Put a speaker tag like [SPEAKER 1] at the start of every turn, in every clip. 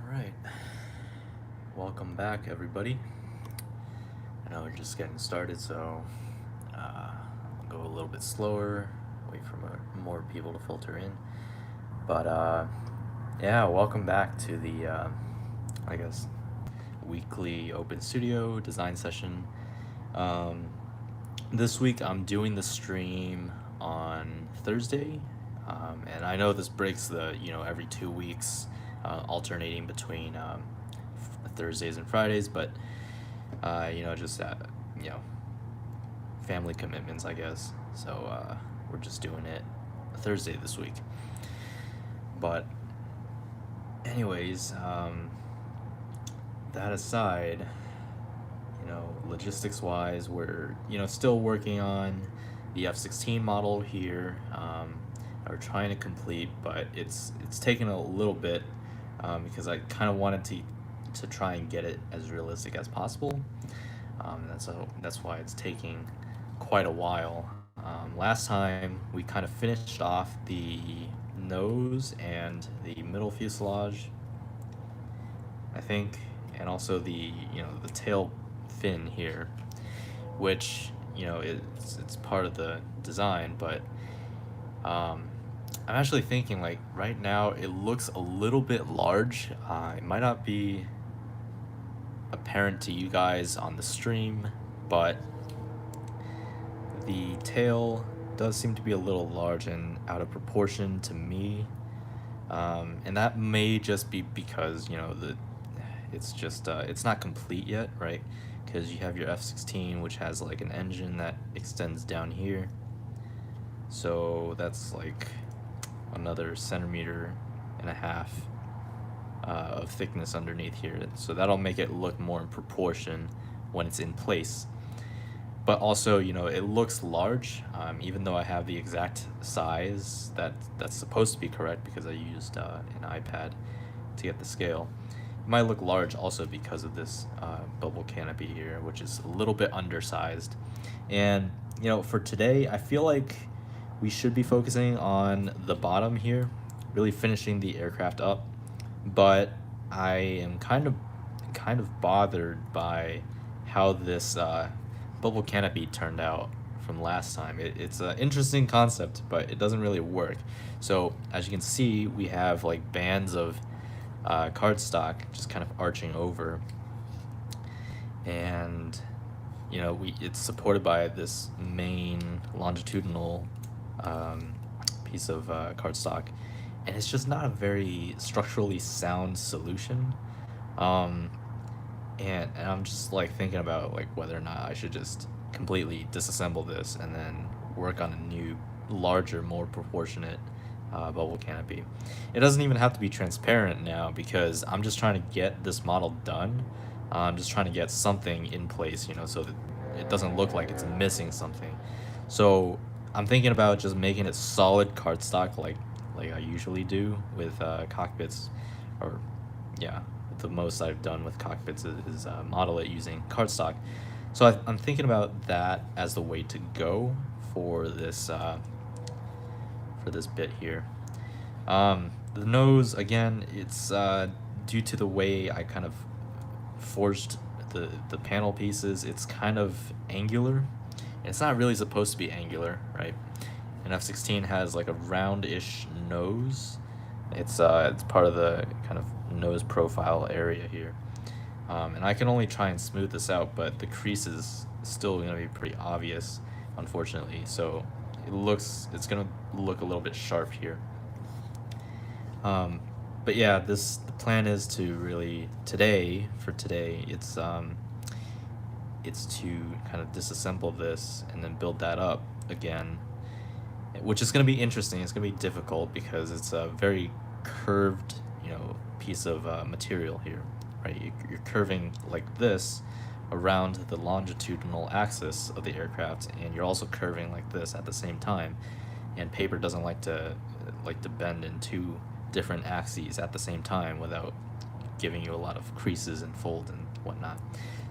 [SPEAKER 1] right. Welcome back, everybody. I know we're just getting started, so I'll go a little bit slower, wait for more people to filter in. But yeah, welcome back to the, I guess, weekly open studio design session. Um, this week I'm doing the stream on Thursday, and I know this breaks the every 2 weeks, alternating between Thursdays and Fridays, but just you know family commitments, I guess. So we're just doing it Thursday this week. But anyways, that aside, logistics wise, we're still working on the F-16 model here. We're trying to complete, but it's taken a little bit, because I kind of wanted to try and get it as realistic as possible. That's why it's taking quite a while. Last time we kind of finished off the nose and the middle fuselage, I think, and also the tail fin here, which it's part of the design. But I'm actually thinking, like, right now it looks a little bit large. It might not be apparent to you guys on the stream, but the tail does seem to be a little large and out of proportion to me. And that may just be because it's not complete yet, right? Because you have your F-16, which has like an engine that extends down here, so that's like another 1.5 centimeters of thickness underneath here, so that'll make it look more in proportion when it's in place. But also, it looks large, even though I have the exact size that's supposed to be correct, because I used an iPad to get the scale. It might look large also because of this bubble canopy here, which is a little bit undersized. And for today, I feel like we should be focusing on the bottom here, really finishing the aircraft up. But I am kind of bothered by how this bubble canopy turned out from last time. It's an interesting concept, but it doesn't really work. So as you can see, we have like bands of cardstock just kind of arching over, and it's supported by this main longitudinal piece of cardstock, and it's just not a very structurally sound solution. And I'm just like thinking about like whether or not I should just completely disassemble this and then work on a new, larger, more proportionate bubble canopy. It doesn't even have to be transparent now, because I'm just trying to get this model done. I'm just trying to get something in place, so that it doesn't look like it's missing something. So I'm thinking about just making it solid cardstock, like I usually do with cockpits, or yeah, the most I've done with cockpits is model it using cardstock. So I'm thinking about that as the way to go for this bit here. The nose, again, it's due to the way I kind of forged the panel pieces. It's kind of angular. It's not really supposed to be angular, right? An F-16 has like a roundish nose. It's part of the kind of nose profile area here, and I can only try and smooth this out, but the crease is still going to be pretty obvious, unfortunately. So it's going to look a little bit sharp here. But yeah, the plan is to really for today it's to kind of disassemble this and then build that up again, which is going to be interesting. It's going to be difficult because it's a very curved piece of material here, right? You're curving like this around the longitudinal axis of the aircraft, and you're also curving like this at the same time, and paper doesn't like to bend in two different axes at the same time without giving you a lot of creases and fold and whatnot.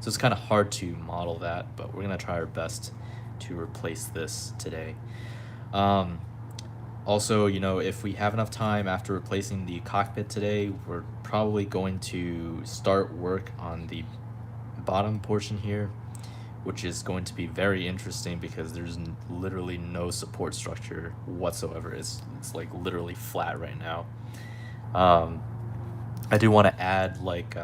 [SPEAKER 1] So it's kind of hard to model that, but we're gonna try our best to replace this today. Also, you know, if we have enough time after replacing the cockpit today, we're probably going to start work on the bottom portion here, which is going to be very interesting because there's literally no support structure whatsoever. It's like literally flat right now. Um, I do want to add like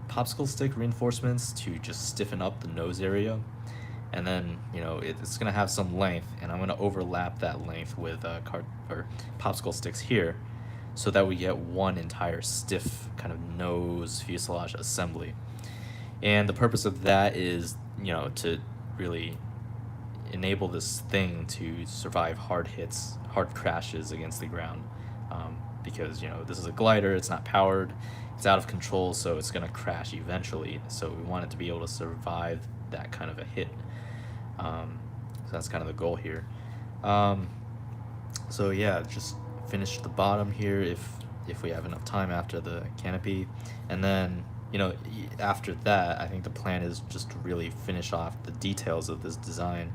[SPEAKER 1] popsicle stick reinforcements to just stiffen up the nose area, and then you know it's gonna have some length, and I'm gonna overlap that length with card or popsicle sticks here, so that we get one entire stiff kind of nose fuselage assembly. And the purpose of that is, you know, to really enable this thing to survive hard hits, hard crashes against the ground. Because, you know, this is a glider, it's not powered, it's out of control, so it's going to crash eventually. So we want it to be able to survive that kind of a hit. So that's kind of the goal here. So yeah, just finish the bottom here if we have enough time after the canopy, and then you know after that I think the plan is just to really finish off the details of this design,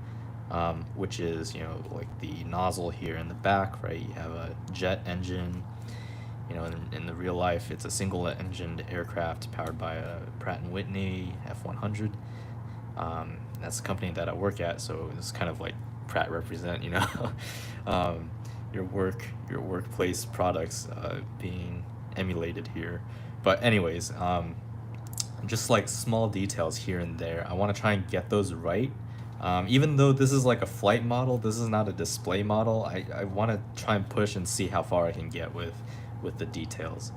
[SPEAKER 1] which is you know like the nozzle here in the back, right? You have a jet engine. You know, in the real life, it's a single-engined aircraft powered by a Pratt & Whitney F100. That's the company that I work at, so it's kind of like Pratt represent, you know, your workplace products being emulated here. But anyways, just like small details here and there, I want to try and get those right. Even though this is like a flight model, this is not a display model. I want to try and push and see how far I can get with the details.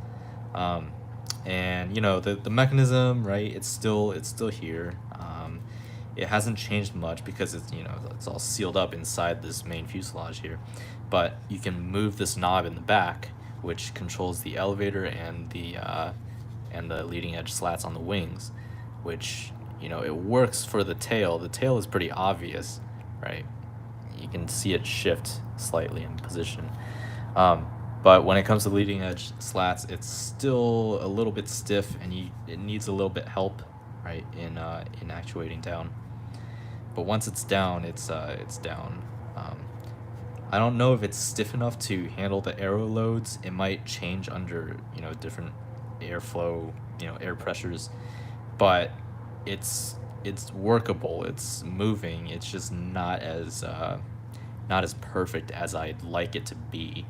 [SPEAKER 1] And you know the mechanism, right? It's still here. It hasn't changed much because it's you know it's all sealed up inside this main fuselage here, but you can move this knob in the back, which controls the elevator and the leading edge slats on the wings, which you know it works for the tail. The tail is pretty obvious, right? You can see it shift slightly in position. But when it comes to leading edge slats, it's still a little bit stiff, and it needs a little bit help, right, in actuating down. But once it's down, it's down. I don't know if it's stiff enough to handle the aero loads. It might change under you know different airflow, you know air pressures, but it's workable. It's moving. It's just not as perfect as I'd like it to be,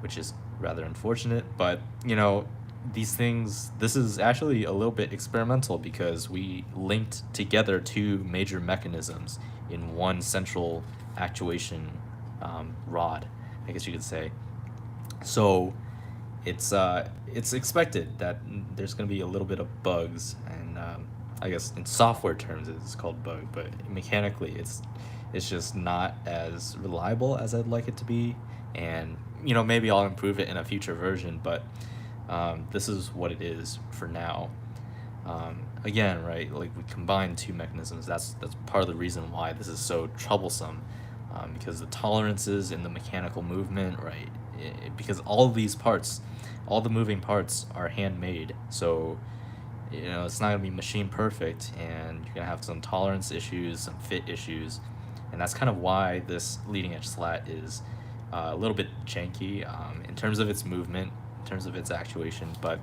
[SPEAKER 1] which is rather unfortunate. But you know these things, this is actually a little bit experimental because we linked together two major mechanisms in one central actuation rod, I guess you could say. So it's expected that there's going to be a little bit of bugs, and I guess in software terms it's called bug, but mechanically it's just not as reliable as I'd like it to be. And you know maybe I'll improve it in a future version, but this is what it is for now. Again, right, like we combine two mechanisms. That's part of the reason why this is so troublesome, because the tolerances in the mechanical movement, right? Because all of these parts, all the moving parts are handmade, so you know it's not gonna be machine perfect, and you're gonna have some tolerance issues, some fit issues, and that's kind of why this leading edge slat is a little bit janky in terms of its movement, in terms of its actuation. But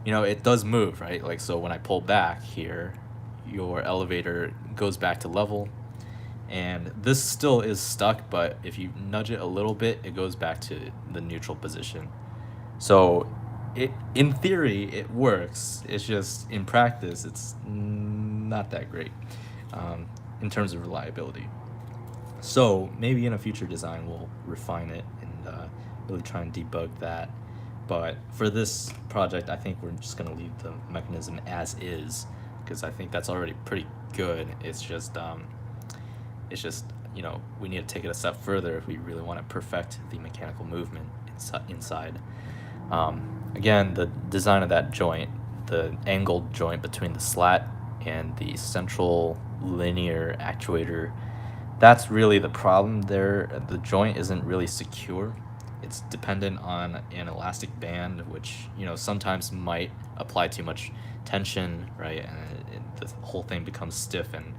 [SPEAKER 1] you know it does move, right? Like so when I pull back here, your elevator goes back to level, and this still is stuck, but if you nudge it a little bit it goes back to the neutral position. So it in theory it works, it's just in practice it's not that great in terms of reliability. So maybe in a future design we'll refine it and really try and debug that. But for this project, I think we're just gonna leave the mechanism as is because I think that's already pretty good. It's just you know we need to take it a step further if we really want to perfect the mechanical movement inside. Again, the design of that joint, the angled joint between the slat and the central linear actuator, that's really the problem there. The joint isn't really secure. It's dependent on an elastic band, which you know sometimes might apply too much tension, right? And the whole thing becomes stiff, and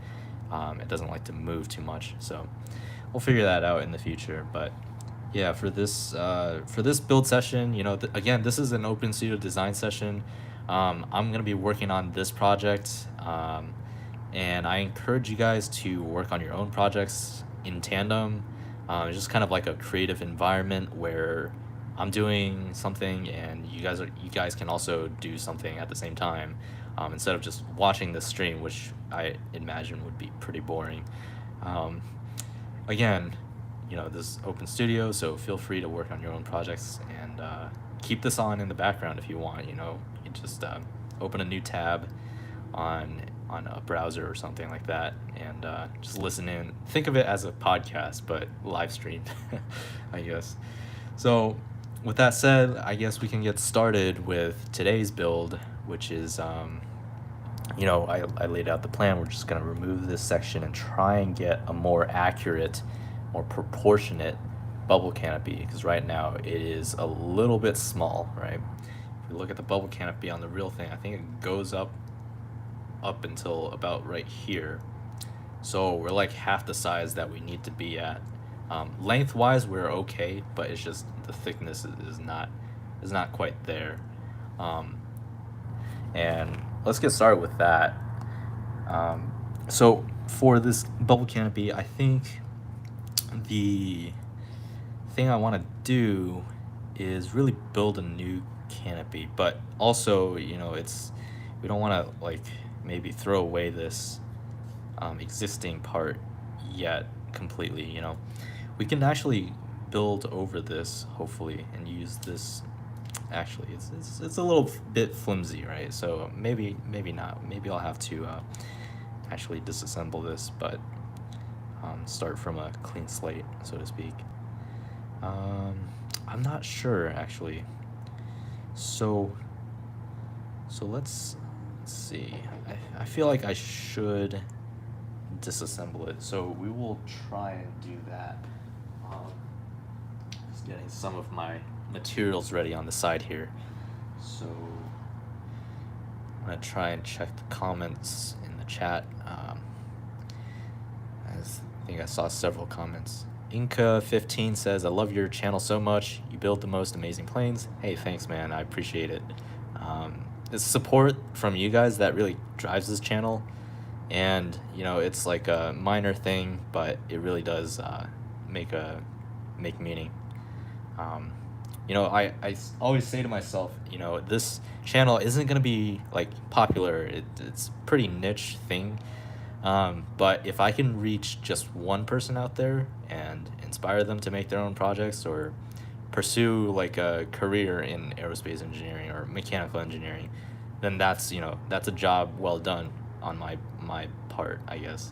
[SPEAKER 1] it doesn't like to move too much. So we'll figure that out in the future. But Yeah, for this build session, you know, again, this is an open studio design session. I'm gonna be working on this project, and I encourage you guys to work on your own projects in tandem. It's just kind of like a creative environment where I'm doing something and you guys can also do something at the same time, instead of just watching the stream, which I imagine would be pretty boring. Um, Again, you know, this is open studio, so feel free to work on your own projects and keep this on in the background if you want. You know, you just open a new tab on a browser or something like that, and just listen in. Think of it as a podcast, but live streamed, I guess. So, with that said, I guess we can get started with today's build, which is you know, I laid out the plan. We're just going to remove this section and try and get a more accurate, more proportionate bubble canopy, because right now it is a little bit small, right? If we look at the bubble canopy on the real thing, I think it goes up until about right here. So we're like half the size that we need to be at. Lengthwise, we're okay, but it's just the thickness is not quite there. Um, and let's get started with that. So for this bubble canopy, I think the thing I want to do is really build a new canopy, but also, you know, we don't want to like maybe throw away this existing part yet completely. You know, we can actually build over this hopefully and use this. Actually, it's a little bit flimsy, right? So maybe not. Maybe I'll have to actually disassemble this, but start from a clean slate, so to speak. Um, I'm not sure actually. So let's see. I feel like I should disassemble it. So we will try and do that. Um, just getting some of my materials ready on the side here. So I'm gonna try and check the comments in the chat. I think I saw several comments. Inca15 says, "I love your channel so much. You build the most amazing planes." Hey, thanks, man. I appreciate it. It's support from you guys that really drives this channel, and you know, it's like a minor thing, but it really does make a make meaning. Um, you know, always say to myself, you know, this channel isn't gonna be like popular. It's pretty niche thing. But if I can reach just one person out there and inspire them to make their own projects or pursue like a career in aerospace engineering or mechanical engineering, then that's, you know, that's a job well done on my part, I guess.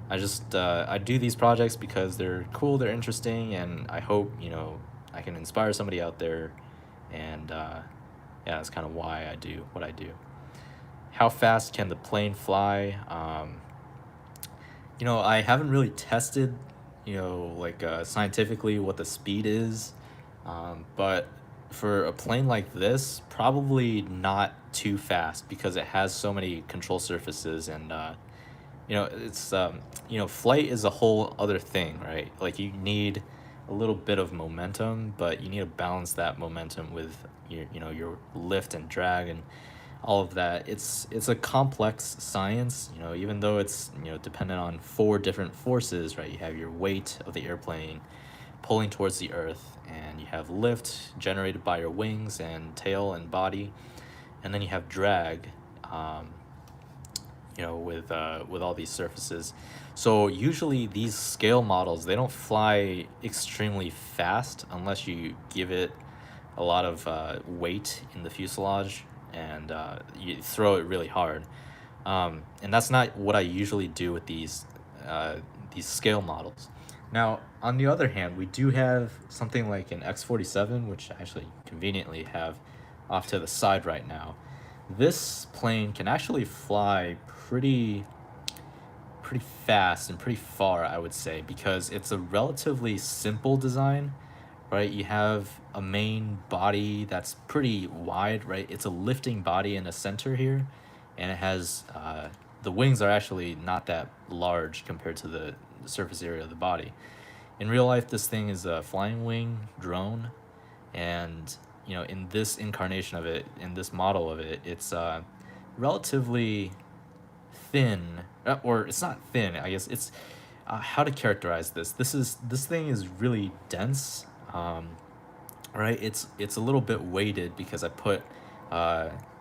[SPEAKER 1] I do these projects because they're cool, they're interesting, and I hope, you know, I can inspire somebody out there, and yeah, that's kind of why I do what I do. How fast can the plane fly? You know, I haven't really tested, you know, like scientifically what the speed is, but for a plane like this, probably not too fast because it has so many control surfaces and you know, it's you know, flight is a whole other thing, right? Like you need a little bit of momentum, but you need to balance that momentum with your, you know, your lift and drag and all of that. It's a complex science, you know, even though it's, you know, dependent on four different forces, right? You have your weight of the airplane pulling towards the earth, and you have lift generated by your wings and tail and body, and then you have drag, um, you know, with all these surfaces. So usually these scale models, they don't fly extremely fast unless you give it a lot of weight in the fuselage and you throw it really hard. And that's not what I usually do with these scale models. Now, on the other hand, we do have something like an X-47, which I actually conveniently have off to the side right now. This plane can actually fly pretty fast and pretty far, I would say, because it's a relatively simple design, right? You have a main body that's pretty wide, right? It's a lifting body in the center here, and it has the wings are actually not that large compared to the surface area of the body. In real life, this thing is a flying wing drone, and in this incarnation of it, in this model of it, it's relatively thin, or it's not thin. I guess it's how to characterize this. This thing is really dense. Right? It's a little bit weighted because I put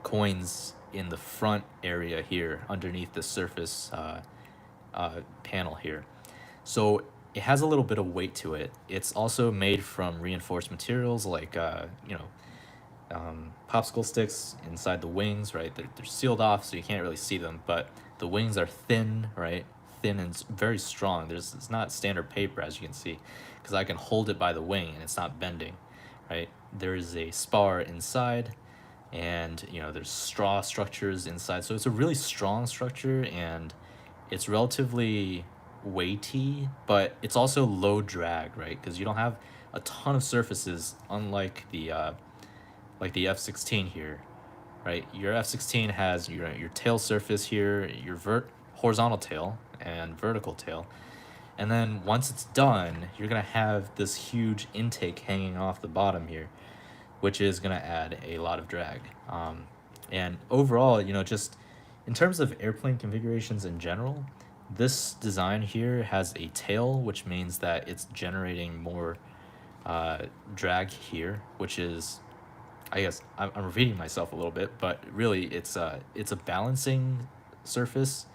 [SPEAKER 1] coins in the front area here underneath the surface panel here. So it has a little bit of weight to it. It's also made from reinforced materials like popsicle sticks inside the wings, right? They're sealed off, so you can't really see them, but the wings are thin, right? Thin and very strong. It's not standard paper, as you can see, because I can hold it by the wing and it's not bending, right? There is a spar inside, and there's straw structures inside, so it's a really strong structure, and it's relatively weighty, but it's also low drag, right? Because you don't have a ton of surfaces, unlike the F-16 here, right? Your F-16 has your tail surface here, your horizontal tail and vertical tail, and then once it's done, you're gonna have this huge intake hanging off the bottom here, which is gonna add a lot of drag. And overall, just in terms of airplane configurations in general, this design here has a tail, which means that it's generating more drag here, which is, I guess I'm repeating myself a little bit, but really it's a balancing surface.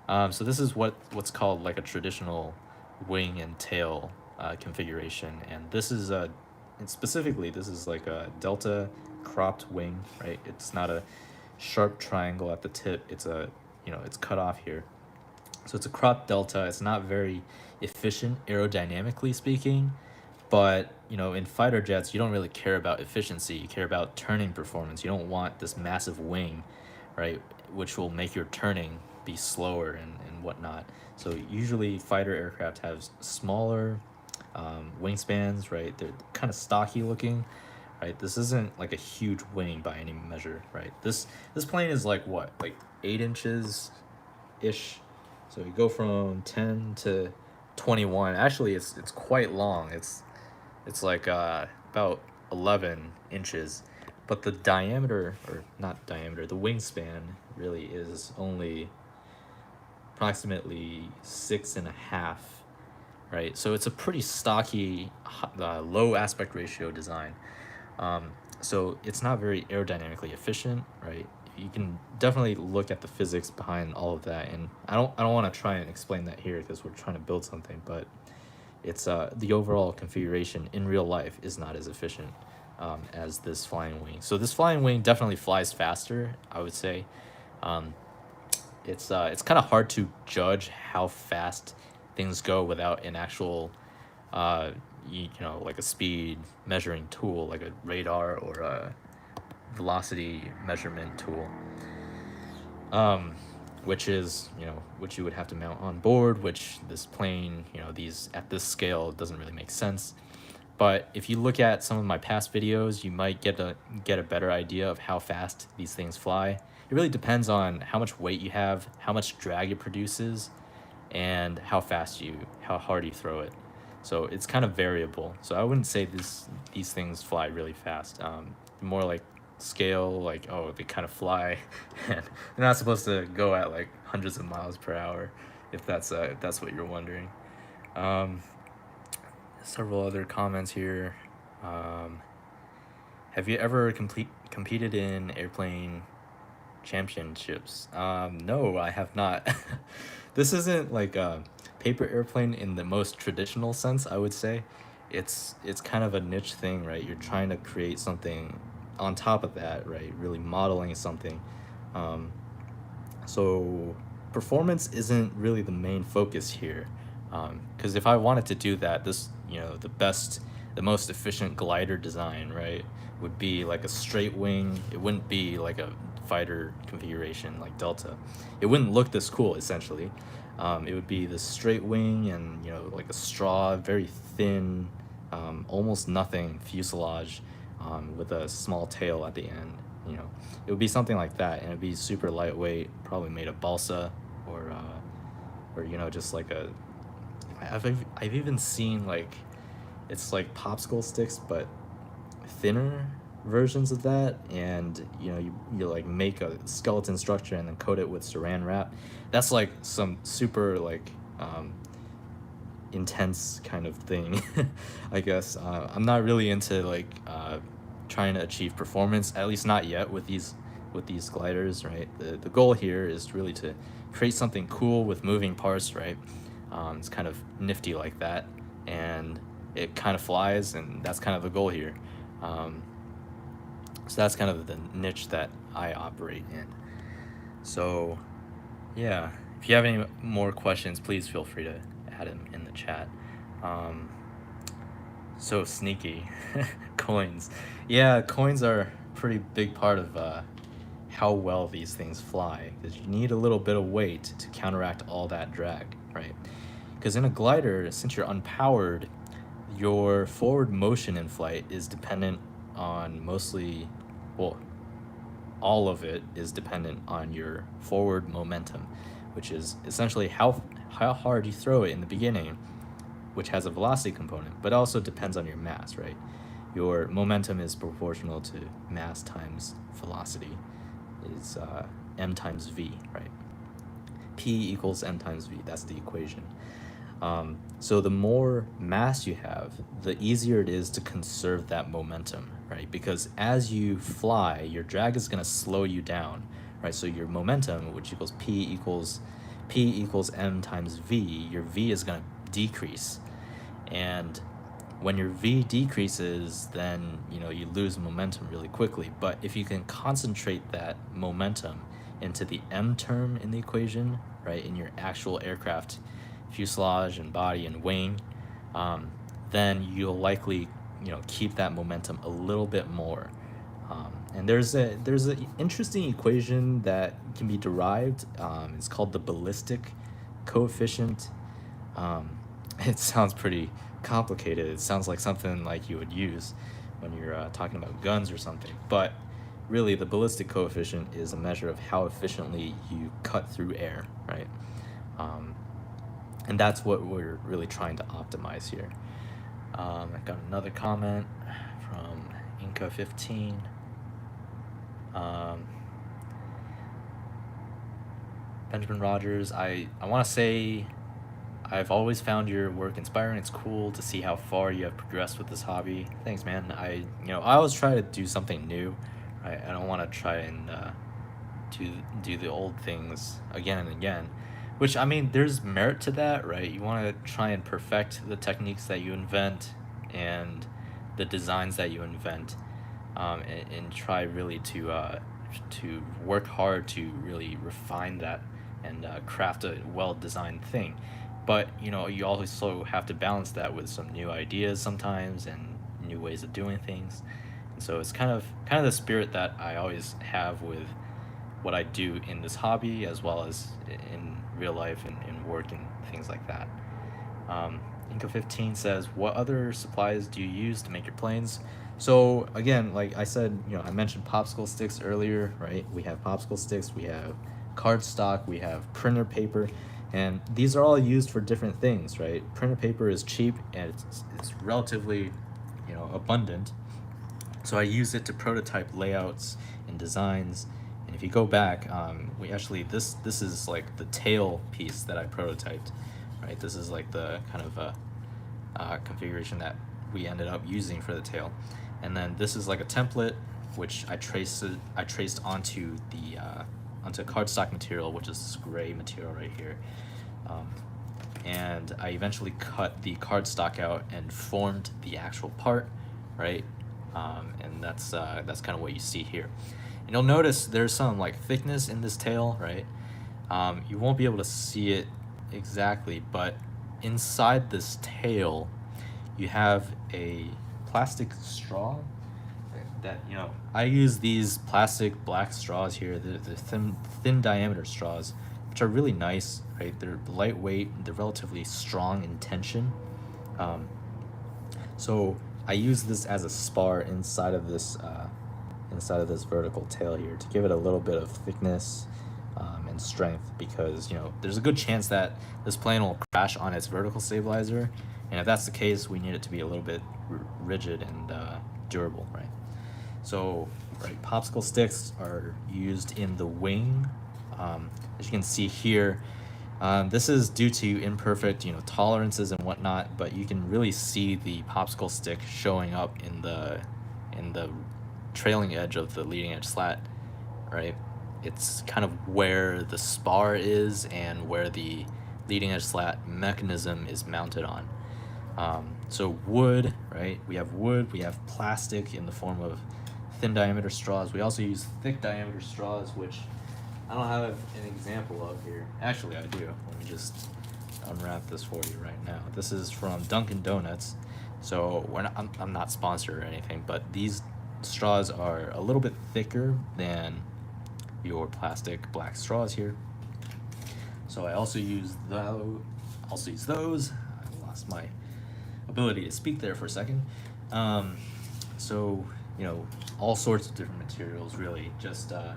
[SPEAKER 1] So this is what's called like a traditional wing and tail configuration, and this is and specifically this is like a delta cropped wing, right? It's not a sharp triangle at the tip. It's it's cut off here. So it's a cropped delta. It's not very efficient aerodynamically speaking, but in fighter jets, you don't really care about efficiency. You care about turning performance. You don't want this massive wing, right, which will make your turning be slower and whatnot. So usually fighter aircraft have smaller wingspans, right? They're kind of stocky looking, right? This isn't like a huge wing by any measure, right? This plane is like what, like 8 inches ish. So we go from 10 to 21. Actually, it's quite long. It's like about 11 inches, but the diameter, or not diameter, the wingspan really is only approximately 6.5, right? So it's a pretty stocky, low aspect ratio design. So it's not very aerodynamically efficient, right? You can definitely look at the physics behind all of that, and I don't want to try and explain that here because we're trying to build something, but it's the overall configuration in real life is not as efficient as this flying wing. So this flying wing definitely flies faster, I would say. Um, it's kind of hard to judge how fast things go without an actual like a speed measuring tool like a radar or a velocity measurement tool, which is which you would have to mount on board, which this plane, these at this scale doesn't really make sense. But if you look at some of my past videos, you might get a better idea of how fast these things fly. It really depends on how much weight you have, how much drag it produces, and how hard you throw it. So it's kind of variable. So I wouldn't say these things fly really fast. More like scale, like, oh, they kind of fly, and they're not supposed to go at like hundreds of miles per hour, if that's what you're wondering. Several other comments here. Have you ever competed in airplane championships? No, I have not. This isn't like a paper airplane in the most traditional sense, I would say. It's kind of a niche thing, right? You're trying to create something on top of that, right? Really modeling something. So performance isn't really the main focus here. Because if I wanted to do that, the most efficient glider design, right, would be like a straight wing. It wouldn't be like a fighter configuration like Delta. It wouldn't look this cool, essentially. It would be the straight wing and, like a straw, very thin, almost nothing fuselage, with a small tail at the end. It would be something like that, and it'd be super lightweight, probably made of balsa or just like a I've even seen like it's like popsicle sticks, but thinner versions of that, and you like make a skeleton structure and then coat it with saran wrap. That's like some super like intense kind of thing. I guess I'm not really into like trying to achieve performance, at least not yet with these gliders, right? The goal here is really to create something cool with moving parts, right? It's kind of nifty like that, and it kind of flies, and that's kind of the goal here. um, so that's kind of the niche that I operate in. So yeah, if you have any more questions, please feel free to add them in the chat. um, so sneaky. Coins. Yeah, coins are a pretty big part of how well these things fly, because you need a little bit of weight to counteract all that drag, right? Because in a glider, since you're unpowered, your forward motion in flight is dependent on mostly, well, all of it is dependent on your forward momentum, which is essentially how hard you throw it in the beginning, which has a velocity component, but also depends on your mass, right? Your momentum is proportional to mass times velocity, is m times v, right? P equals m times v, that's the equation. So the more mass you have, the easier it is to conserve that momentum, right? Because as you fly, your drag is going to slow you down, right? So your momentum, which equals p equals m times v, your v is going to decrease. And when your v decreases, then you lose momentum really quickly. But if you can concentrate that momentum into the m term in the equation, right, in your actual aircraft fuselage and body and wing, then you'll likely keep that momentum a little bit more. And there's an interesting equation that can be derived. It's called the ballistic coefficient. um, it sounds pretty complicated. It sounds like something like you would use when you're talking about guns or something. But really, the ballistic coefficient is a measure of how efficiently you cut through air, right? And that's what we're really trying to optimize here. I got another comment from Inca15. Benjamin Rogers, I want to say I've always found your work inspiring. It's cool to see how far you have progressed with this hobby. Thanks, man. I always try to do something new, right? I don't want to try and do the old things again and again. Which, I mean, there's merit to that, right? You want to try and perfect the techniques that you invent and the designs that you invent, and try really to work hard to really refine that and craft a well-designed thing. But you also have to balance that with some new ideas sometimes and new ways of doing things. And so it's kind of the spirit that I always have with what I do in this hobby, as well as in real life and in work and things like that. Inca15 says, what other supplies do you use to make your planes? So again, like I said, I mentioned popsicle sticks earlier, right? We have popsicle sticks, we have cardstock, we have printer paper, and these are all used for different things, right? Printer paper is cheap and it's relatively, abundant. So I use it to prototype layouts and designs. And if you go back, we actually this is like the tail piece that I prototyped, right? This is like the kind of configuration that we ended up using for the tail. And then this is like a template which I traced onto the onto cardstock material, which is this gray material right here. And I eventually cut the cardstock out and formed the actual part, right? And that's kind of what you see here. And you'll notice there's some like thickness in this tail, right? You won't be able to see it exactly, but inside this tail, you have a plastic straw that, I use these plastic black straws here, the thin diameter straws, which are really nice, right? They're lightweight, they're relatively strong in tension. So I use this as a spar inside of this vertical tail here to give it a little bit of thickness, and strength, because there's a good chance that this plane will crash on its vertical stabilizer, and if that's the case, we need it to be a little bit rigid and durable, right? So, right, popsicle sticks are used in the wing. As you can see here, this is due to imperfect, tolerances and whatnot, but you can really see the popsicle stick showing up in the trailing edge of the leading edge slat, right? It's kind of where the spar is and where the leading edge slat mechanism is mounted on. So wood, right? We have wood, we have plastic in the form of thin diameter straws. We also use thick diameter straws, which I don't have an example of here. Actually, I do. Let me just unwrap this for you right now. This is from Dunkin' Donuts. So I'm not sponsored or anything, but these straws are a little bit thicker than your plastic black straws here. So I also use those. I lost my ability to speak there for a second. So all sorts of different materials, really. Just I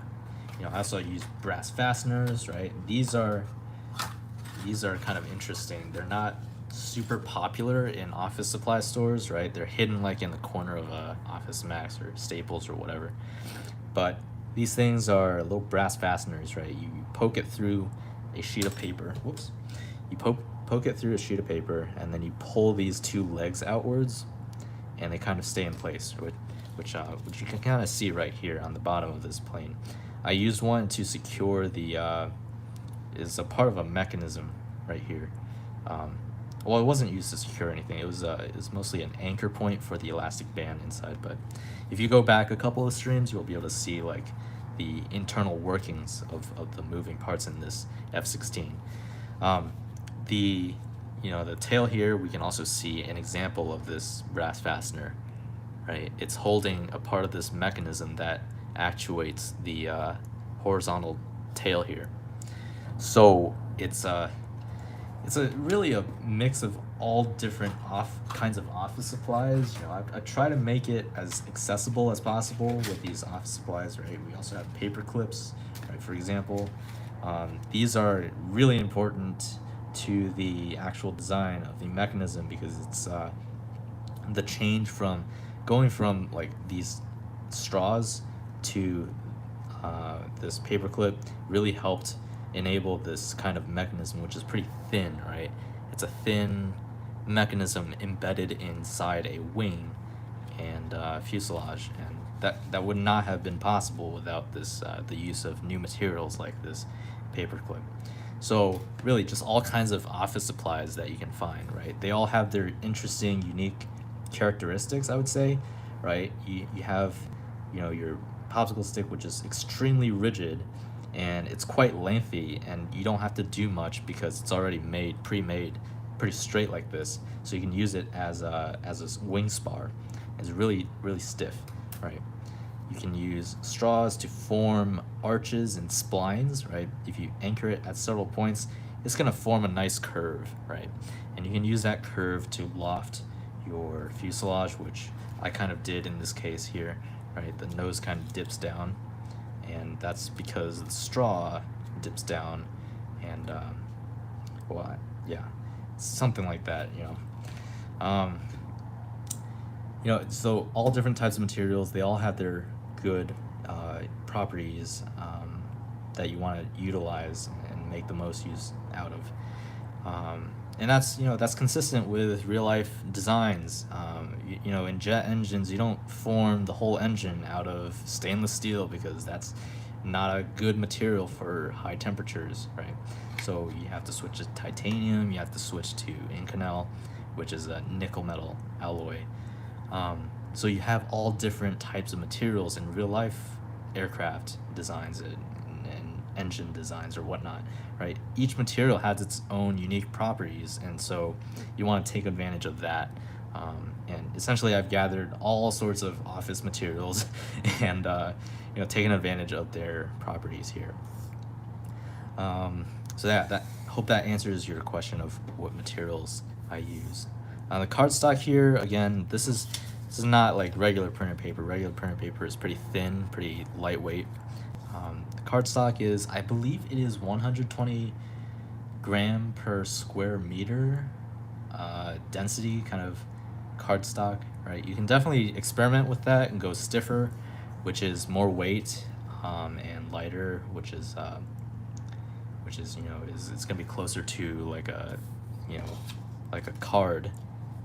[SPEAKER 1] also use brass fasteners, right? These are kind of interesting. They're not super popular in office supply stores, right? They're hidden like in the corner of a Office Max or Staples or whatever. But these things are little brass fasteners, right? You poke it through a sheet of paper. Whoops. You poke it through a sheet of paper, and then you pull these two legs outwards, and they kind of stay in place, which you can kind of see right here on the bottom of this plane. I used one to secure is a part of a mechanism right here. Well, it wasn't used to secure anything. It was mostly an anchor point for the elastic band inside. But if you go back a couple of streams, you'll be able to see like the internal workings of the moving parts in this F-16. The tail here, we can also see an example of this brass fastener, right? It's holding a part of this mechanism that actuates the horizontal tail here. So it's really a mix of all different kinds of office supplies. I try to make it as accessible as possible with these office supplies, right? We also have paper clips, right? For example, these are really important to the actual design of the mechanism, because it's the change from going from like these straws to this paper clip really helped enable this kind of mechanism, which is pretty thin, right? It's a thin mechanism embedded inside a wing and fuselage, and that would not have been possible without this the use of new materials like this paper clip. So really just all kinds of office supplies that you can find, right? They all have their interesting, unique characteristics, I would say, right? You have your popsicle stick, which is extremely rigid, and it's quite lengthy, and you don't have to do much because it's already pre-made pretty straight like this, so you can use it as a wing spar. It's really stiff, right? You can use straws to form arches and splines, right? If you anchor it at several points, it's gonna form a nice curve, right? And you can use that curve to loft your fuselage, which I kind of did in this case here, right? The nose kind of dips down, and that's because the straw dips down, and something like that, so all different types of materials, they all have their good properties that you want to utilize and make the most use out of, and that's consistent with real life designs. In jet engines, you don't form the whole engine out of stainless steel, because that's not a good material for high temperatures, right? So you have to switch to titanium, you have to switch to Inconel, which is a nickel metal alloy. So you have all different types of materials in real life aircraft designs and engine designs or whatnot, right? Each material has its own unique properties, and so you want to take advantage of that. And essentially, I've gathered all sorts of office materials and taken advantage of their properties here. So that hope that answers your question of what materials I use. The cardstock here, again, this is not like regular printer paper. Regular printer paper is pretty thin, pretty lightweight. The cardstock is, I believe it is 120 gram per square meter density kind of cardstock, right? You can definitely experiment with that and go stiffer, which is more weight, and lighter, which is, is it's gonna be closer to like a, you know like a card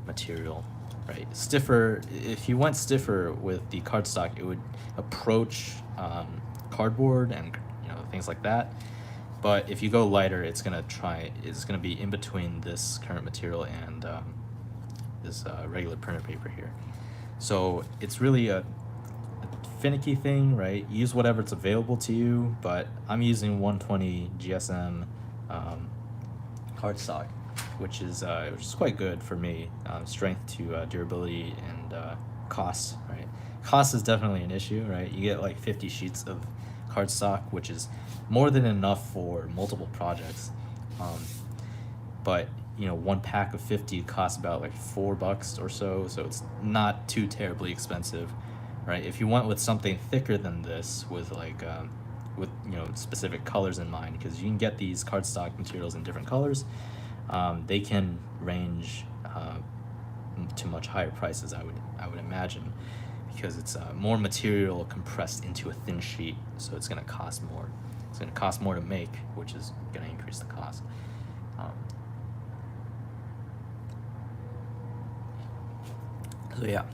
[SPEAKER 1] material, right? Stiffer, if you went stiffer with the cardstock, it would approach cardboard and things like that. But if you go lighter, it's gonna be in between this current material and this regular printer paper here. So it's really a finicky thing, right? Use whatever's available to you, but I'm using 120 GSM cardstock, which is quite good for me. Strength to durability and cost, right? Cost is definitely an issue, right? You get like 50 sheets of cardstock, which is more than enough for multiple projects. But one pack of 50 costs about like $4 or so it's not too terribly expensive, right? If you went with something thicker than this, with like with specific colors in mind, because you can get these cardstock materials in different colors, they can range to much higher prices, I would imagine, because it's more material compressed into a thin sheet, so it's going to cost more. It's going to cost more to make, which is going to increase the cost. So yeah,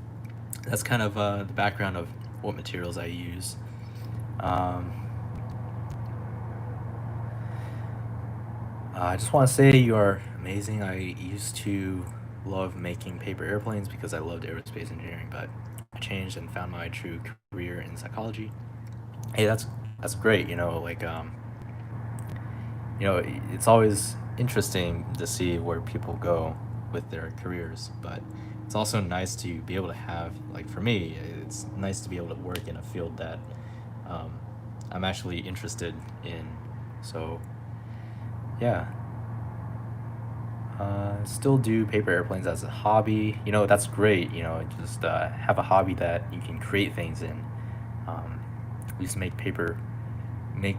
[SPEAKER 1] that's kind of the background of what materials I use. I just want to say you are amazing. I used to love making paper airplanes because I loved aerospace engineering, but I changed and found my true career in psychology. Hey, that's great. It's always interesting to see where people go with their careers, but it's also nice to be able to have, like for me, it's nice to be able to work in a field that um, I'm actually interested in. So yeah, still do paper airplanes as a hobby. That's great. Just have a hobby that you can create things in. We just make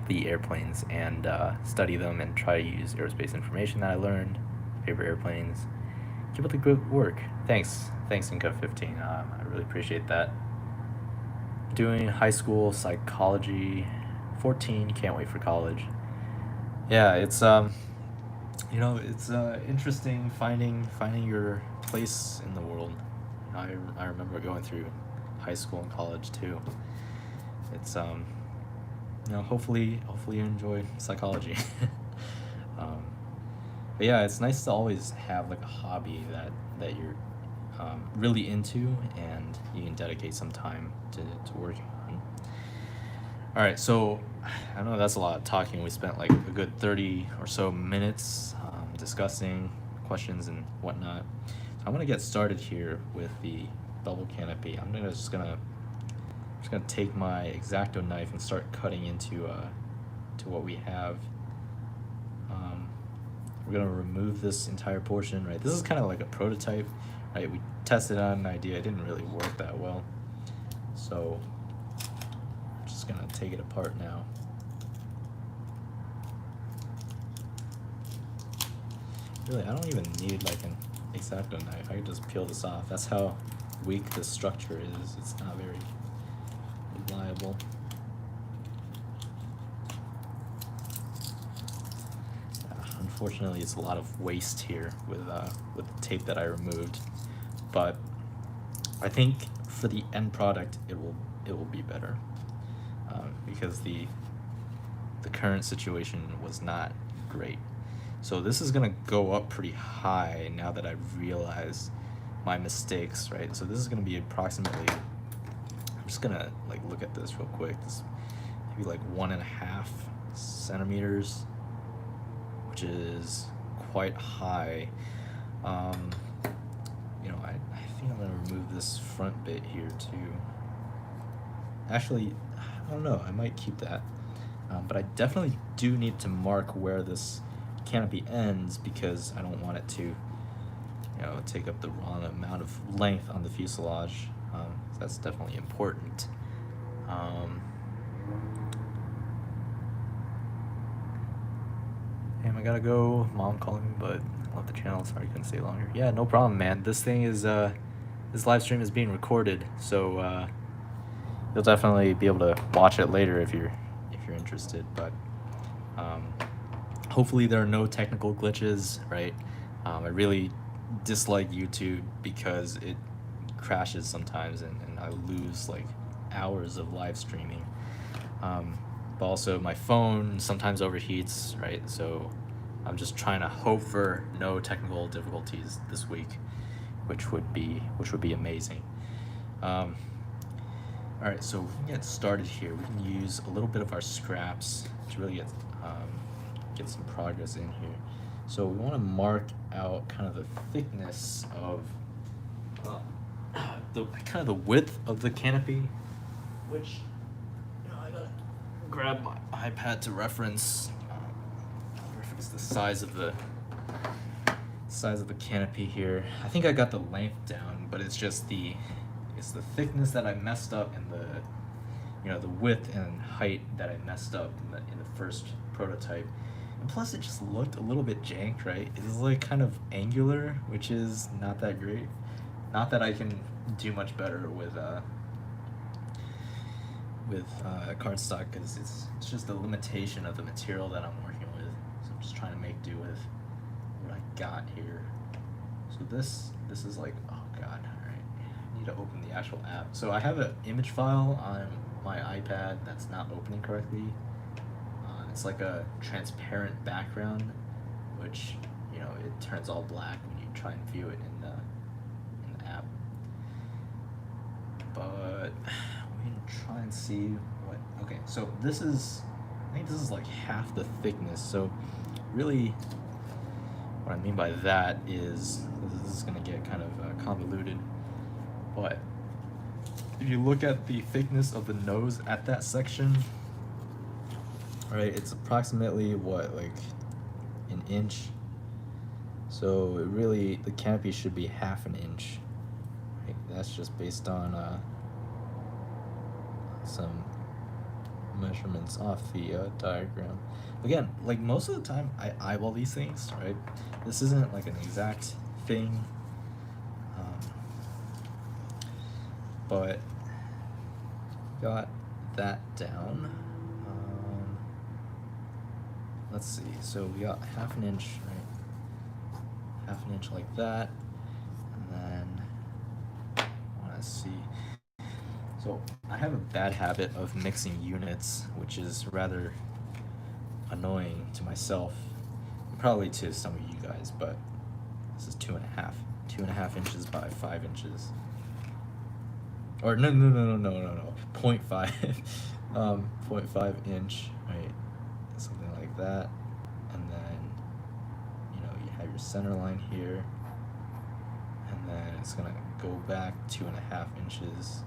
[SPEAKER 1] the airplanes and study them and try to use aerospace information that I learned. Paper airplanes. Keep up the good work. Thanks, Inca 15. I really appreciate that. Doing high school psychology. 14. Can't wait for college. Yeah, it's interesting finding your place in the world. I remember going through high school and college too. It's hopefully you enjoy psychology. um, but yeah, it's nice to always have like a hobby that you're really into and you can dedicate some time to working on. All right, so I know that's a lot of talking. We spent like a good 30 or so minutes discussing questions and whatnot. So I'm gonna get started here with the bubble canopy. Just gonna take my X-Acto knife and start cutting into to what we have. We're gonna remove this entire portion, right? This is kind of like a prototype, right? We tested on an idea, it didn't really work that well. So I'm just gonna take it apart now. Really, I don't even need like an X-Acto knife. I can just peel this off. That's how weak this structure is. It's not very reliable. Unfortunately, it's a lot of waste here with the tape that I removed, but I think for the end product it will be better, because the current situation was not great. So this is gonna go up pretty high now that I've realized my mistakes, right? So this is gonna be approximately, I'm just gonna like look at this real quick. This maybe like 1.5 centimeters, which is quite high. I think I'm gonna remove this front bit here too. Actually, I don't know, I might keep that. But I definitely do need to mark where this canopy ends because I don't want it to, take up the wrong amount of length on the fuselage. So that's definitely important. Damn, I gotta go. Mom calling me, but I love the channel. Sorry, couldn't stay longer. Yeah, no problem, man. This thing is this live stream is being recorded, so you'll definitely be able to watch it later if you're interested. But um, hopefully there are no technical glitches, right? I really dislike YouTube because it crashes sometimes, and I lose like hours of live streaming. But also my phone sometimes overheats, right? So I'm just trying to hope for no technical difficulties this week, which would be amazing. All right, so we can get started here. We can use a little bit of our scraps to really get some progress in here. So we want to mark out kind of the thickness of the kind of the width of the canopy, which I gotta grab my iPad to reference the size of the canopy here. I think I got the length down, but it's just the thickness that I messed up, and the width and height that I messed up in the first prototype. And plus it just looked a little bit janked, right? It's like kind of angular, which is not that great. Not that I can do much better with cardstock, because it's just a limitation of the material that I'm working with. So I'm just trying to make do with what I got here. So this is like, oh god, alright. I need to open the actual app. So I have an image file on my iPad that's not opening correctly. It's like a transparent background, which it turns all black when you try and view it in the app. But we can try and see what. Okay, so I think this is like half the thickness. So really, what I mean by that is this is gonna get kind of convoluted. But if you look at the thickness of the nose at that section, right, it's approximately what, like an inch. So the canopy should be half an inch. Right? That's just based on some measurements off the diagram. Again, like most of the time I eyeball these things, right? This isn't like an exact thing, but got that down. Let's see, so we got half an inch, right? Half an inch like that, and then I want to see. So I have a bad habit of mixing units, which is rather annoying to myself, and probably to some of you guys, but this is 2.5 inches by 5 inches. Or no, 0.5, 0.5 inch, right? Something like that. And then, you have your center line here, and then it's gonna go back 2.5 inches.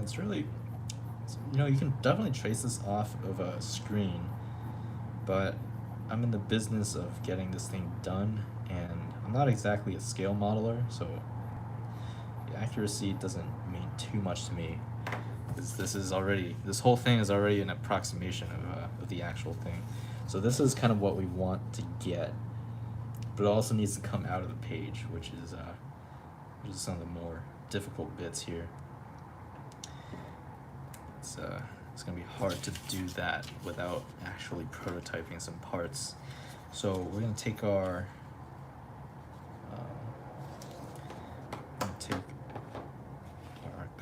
[SPEAKER 1] It's really, you can definitely trace this off of a screen, but I'm in the business of getting this thing done, and I'm not exactly a scale modeler, so the accuracy doesn't mean too much to me, because this whole thing is already an approximation of the actual thing. So this is kind of what we want to get, but it also needs to come out of the page, which is some of the more difficult bits here. It's gonna be hard to do that without actually prototyping some parts. So we're gonna take our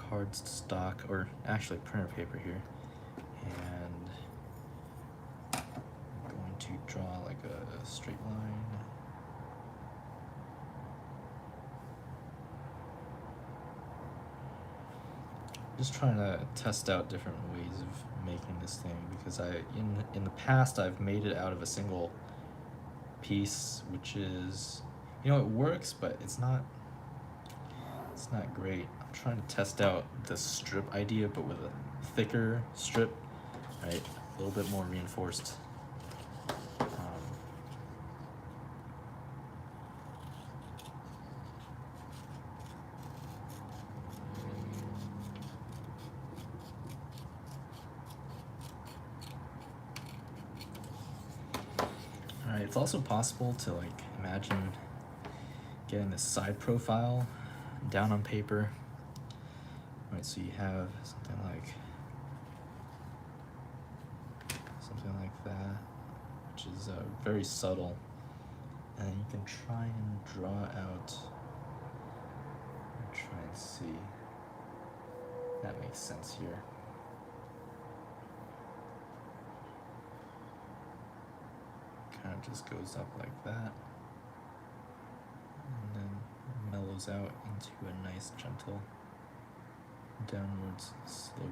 [SPEAKER 1] card stock, or actually printer paper here, and I'm going to draw like a straight line. Just trying to test out different ways of making this thing, because in the past I've made it out of a single piece, which is, it works, but it's not great. I'm trying to test out the strip idea, but with a thicker strip, right? A little bit more reinforced. It's also possible to like imagine getting the side profile down on paper. Right, so you have something like that, which is very subtle, and you can try and draw out. Try and see. That makes sense here. Kind of just goes up like that, and then mellows out into a nice gentle downwards slope.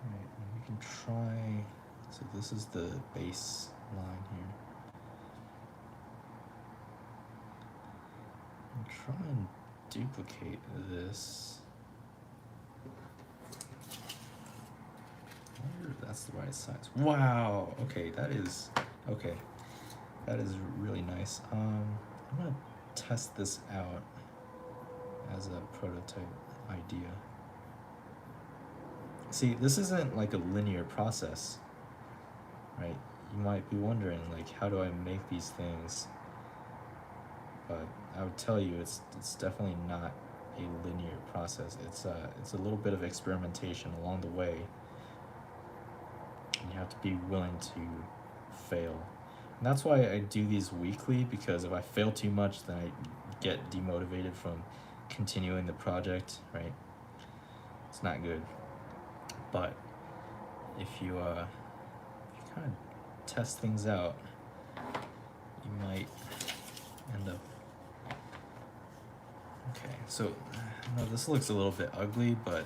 [SPEAKER 1] Alright, and we can try, so this is the base line here. And try and duplicate this. I wonder if that's the right size. Wow, okay, that is really nice. I'm gonna test this out as a prototype idea. See, this isn't like a linear process, right? You might be wondering, like, how do I make these things? But I would tell you, it's definitely not a linear process. It's a little bit of experimentation along the way, and you have to be willing to fail. And that's why I do these weekly, because if I fail too much, then I get demotivated from continuing the project, right? It's not good. But if you kind of test things out, you might end up. Okay, so this looks a little bit ugly, but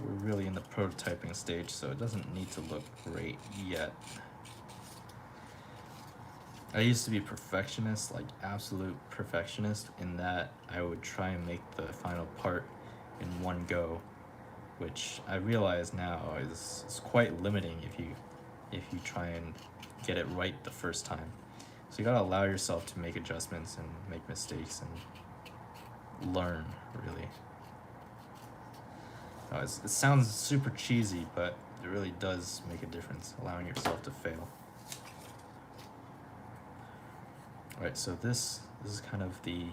[SPEAKER 1] we're really in the prototyping stage, so it doesn't need to look great yet. I used to be perfectionist, like absolute perfectionist, in that I would try and make the final part in one go, which I realize now is quite limiting if you try and get it right the first time. So you gotta allow yourself to make adjustments and make mistakes and learn, really. It sounds super cheesy, but it really does make a difference, allowing yourself to fail. Alright, so this is kind of the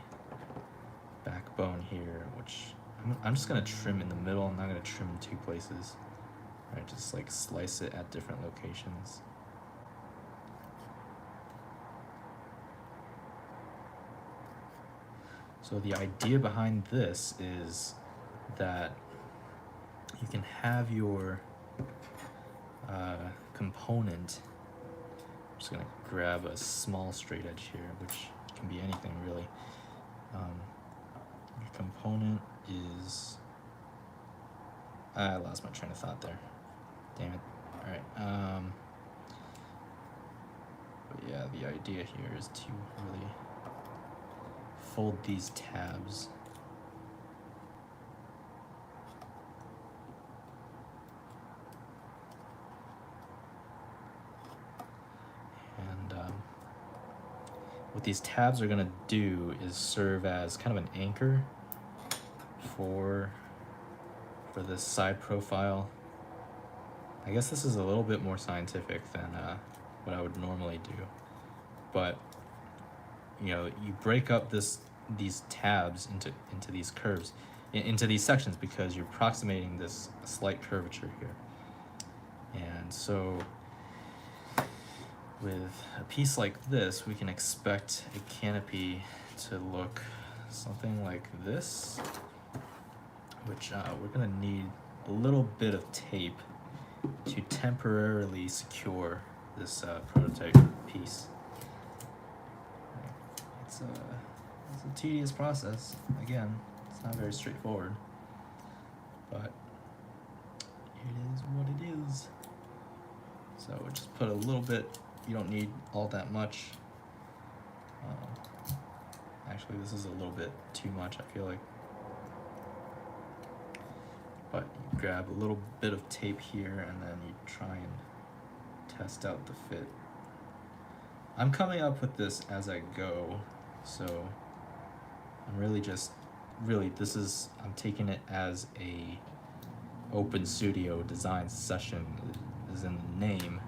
[SPEAKER 1] backbone here, which I'm just gonna trim in the middle. I'm not gonna trim in two places. Alright, just like slice it at different locations. So the idea behind this is that you can have your component. I'm just gonna grab a small straight edge here, which can be anything really. Your component is, I lost my train of thought there. Damn it. All right. But yeah, the idea here is to really fold these tabs. What these tabs are going to do is serve as kind of an anchor for this side profile. I guess this is a little bit more scientific than what I would normally do, but you break up these tabs into these curves, into these sections, because you're approximating this slight curvature here. And so with a piece like this, we can expect a canopy to look something like this, which we're gonna need a little bit of tape to temporarily secure this prototype piece. It's a tedious process. Again, it's not very straightforward, but it is what it is. So we'll just put a little bit. You don't need all that much. Actually, this is a little bit too much, I feel like. But you grab a little bit of tape here, and then you try and test out the fit. I'm coming up with this as I go, so I'm really just really, I'm taking it as a open studio design session is in the name.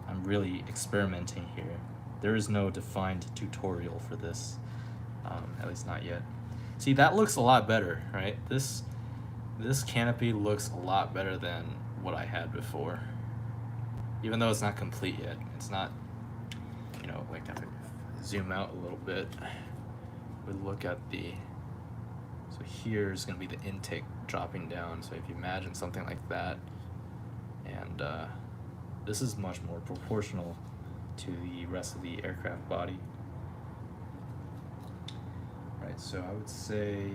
[SPEAKER 1] I'm really experimenting here. There is no defined tutorial for this, at least not yet. See, that looks a lot better, right? This canopy looks a lot better than what I had before. Even though it's not complete yet. It's not, you know, like if I zoom out a little bit, we look at so here's gonna be the intake dropping down. So if you imagine something like that, and this is much more proportional to the rest of the aircraft body. Right, so I would say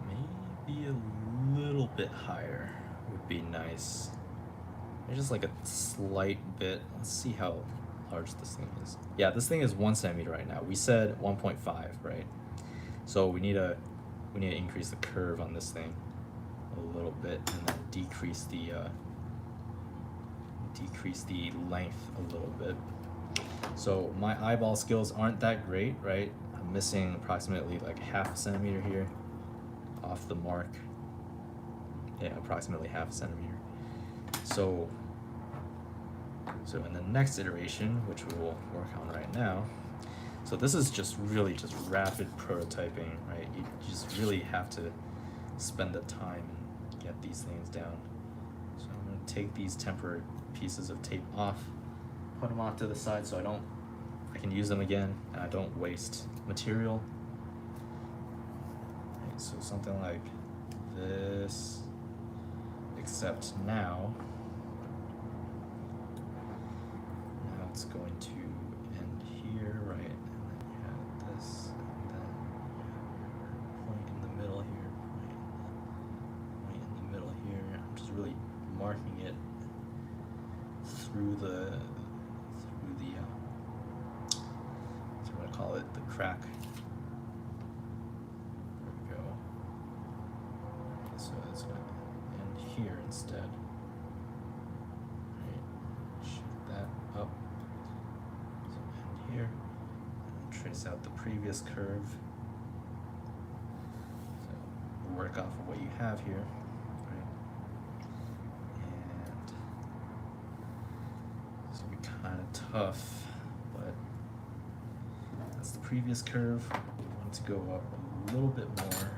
[SPEAKER 1] maybe a little bit higher would be nice. Maybe just like a slight bit. Let's see how large this thing is. Yeah, this thing is 1 centimeter right now. We said 1.5, right? So we need to increase the curve on this thing a little bit, and then decrease the length a little bit. So my eyeball skills aren't that great, right? I'm missing approximately like half a centimeter here off the mark. Yeah, approximately half a centimeter. So in the next iteration, which we will work on right now, so this is just really just rapid prototyping, right? You just really have to spend the time and get these things down. So I'm going to take these temporary pieces of tape off, put them off to the side so I can use them again and I don't waste material. Okay, so something like this, except now it's going to end here, right? And then you have this, and then you have your point in the middle here, point in the middle here. I'm just really marking it through the so I'm gonna call it the crack. There we go. Okay, so it's gonna end here instead. Right, shoot that up. So end here, and trace out the previous curve. So work off of what you have here. Kind of tough, but that's the previous curve. We want to go up a little bit more.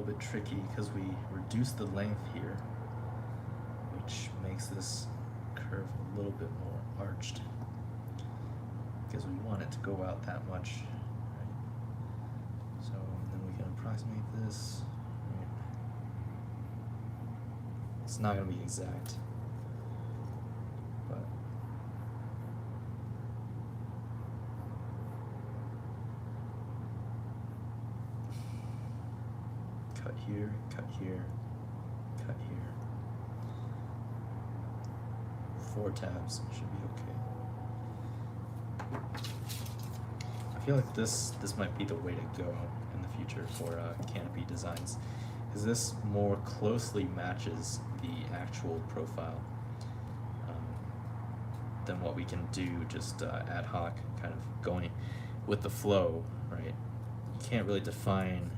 [SPEAKER 1] Bit tricky because we reduce the length here, which makes this curve a little bit more arched because we want it to go out that much, right? So then we can approximate this, right? It's not going to be exact, but cut here, cut here, cut here. 4 tabs should be okay. I feel like this might be the way to go in the future for canopy designs, because this more closely matches the actual profile than what we can do just ad hoc, kind of going with the flow, right? You can't really define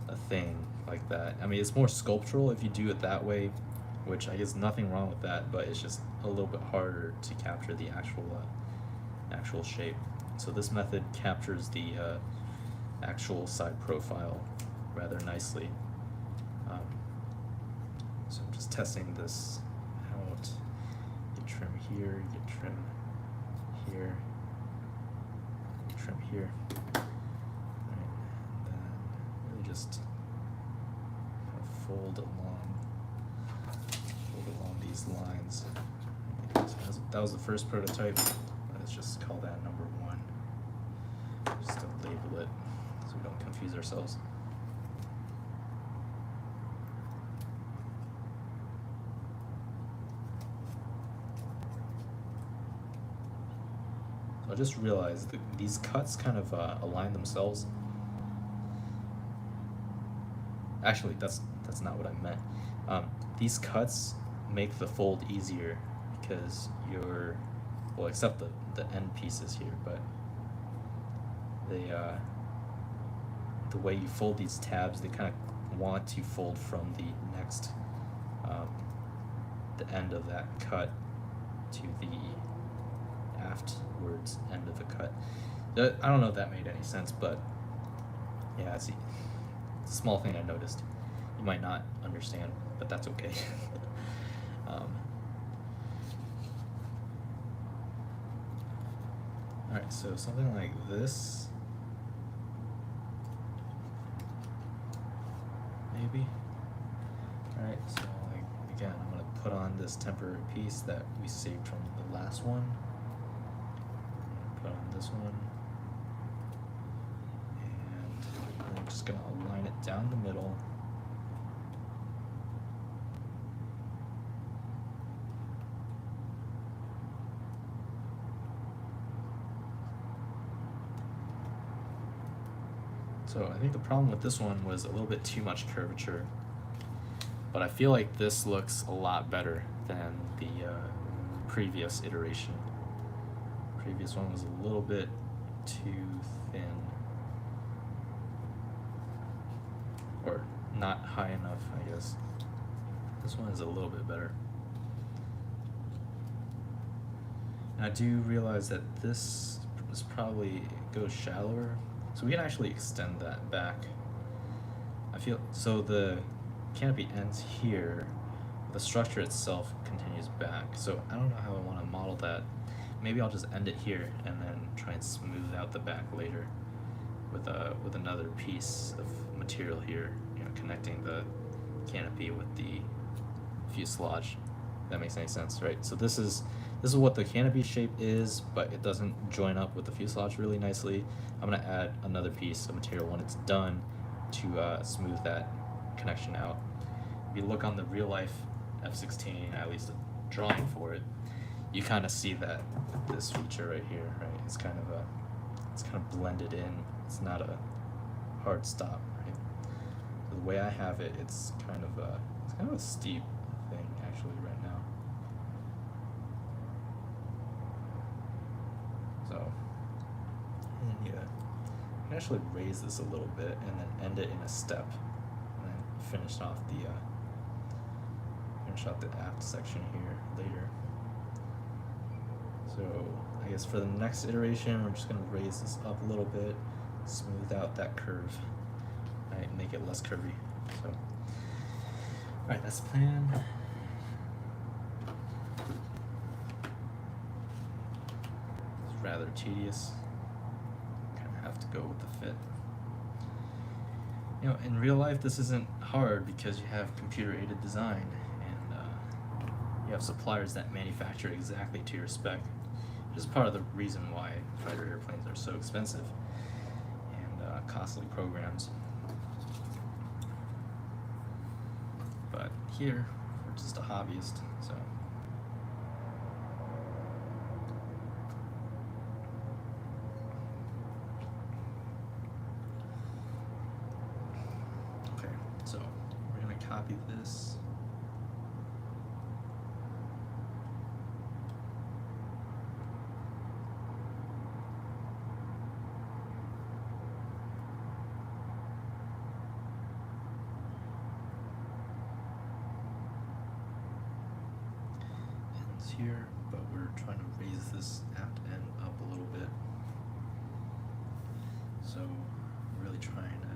[SPEAKER 1] a thing like that. I mean, it's more sculptural if you do it that way, which I guess nothing wrong with that, but it's just a little bit harder to capture the actual shape. So this method captures the actual side profile rather nicely. So I'm just testing this out. You trim here, you trim here, you trim here. Just kind of fold along these lines. So that was the first prototype. Let's just call that number 1. Just to label it so we don't confuse ourselves. I just realized that these cuts kind of align themselves. Actually, that's not what I meant. These cuts make the fold easier because you're, well, except the end pieces here, but they the way you fold these tabs, they kind of want to fold from the next the end of that cut to the aftwards end of the cut. I don't know if that made any sense, but yeah, it's a small thing I noticed. You might not understand, but that's okay. Alright, so something like this. Maybe. Alright, so like again, I'm gonna put on this temporary piece that we saved from the last one. Put on this one. And I'm just gonna align it down the middle. So I think the problem with this one was a little bit too much curvature, but I feel like this looks a lot better than the previous iteration. Previous one was a little bit too thin, or not high enough, I guess. This one is a little bit better. And I do realize that this is probably goes shallower. So we can actually extend that back. I feel, so the canopy ends here, the structure itself continues back. So I don't know how I want to model that. Maybe I'll just end it here and then try and smooth out the back later with another piece of material here, you know, connecting the canopy with the fuselage. If that makes any sense, right? So this is what the canopy shape is, but it doesn't join up with the fuselage really nicely. I'm gonna add another piece of material when it's done to smooth that connection out. If you look on the real life F-16, at least a drawing for it, you kind of see that this feature right here, right? It's kind of blended in. It's not a hard stop, right? So the way I have it, it's kind of a steep thing actually right now. So, and yeah, I can actually raise this a little bit and then end it in a step, and then finish off the aft section here later. So I guess for the next iteration, we're just gonna raise this up a little bit, smooth out that curve, right, and make it less curvy. So, all right, that's the plan. It's rather tedious. Kind of have to go with the fit. You know, in real life, this isn't hard because you have computer-aided design, and you have suppliers that manufacture exactly to your spec. Which is part of the reason why fighter airplanes are so expensive and costly programs. But here, we're just a hobbyist, so. Okay, so we're gonna copy this. Here, but we're trying to raise this aft end up a little bit. So we're really trying to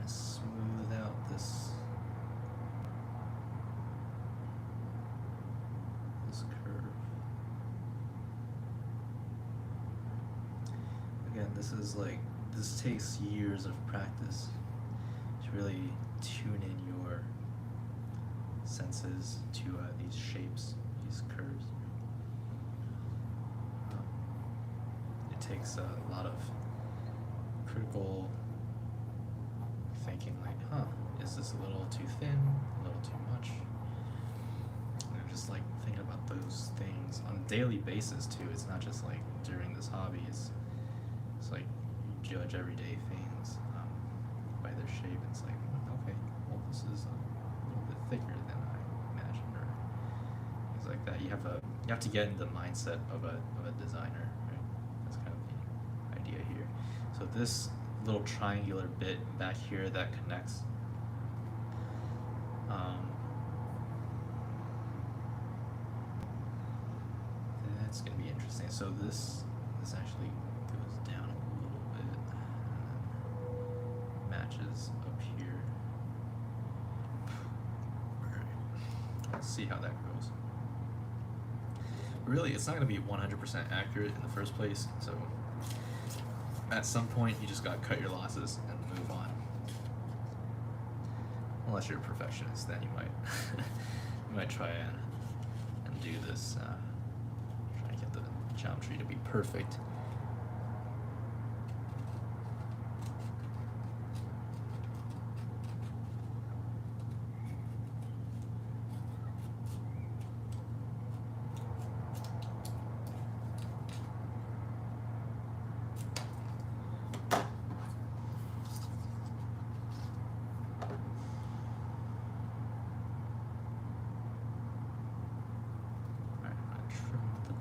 [SPEAKER 1] smooth out this curve. This takes years of practice to really tune in your senses to these shapes, these curves. It takes a lot of critical thinking, like, is this a little too thin, a little too much? And just like thinking about those things on a daily basis too. It's not just like during this hobby. It's like you judge everyday things by their shape. It's like, okay, well, this is a little bit thicker than I imagined, or things like that. You have to get in the mindset of a designer, right? That's kind of the idea here. So this little triangular bit back here that connects, that's gonna be interesting. So this actually goes down a little bit and then matches up here. Alright, let's see how that goes. Really, it's not gonna be 100% accurate in the first place, so at some point you just gotta cut your losses and move on. Unless you're a perfectionist, then you might try and do this, try to get the geometry to be perfect.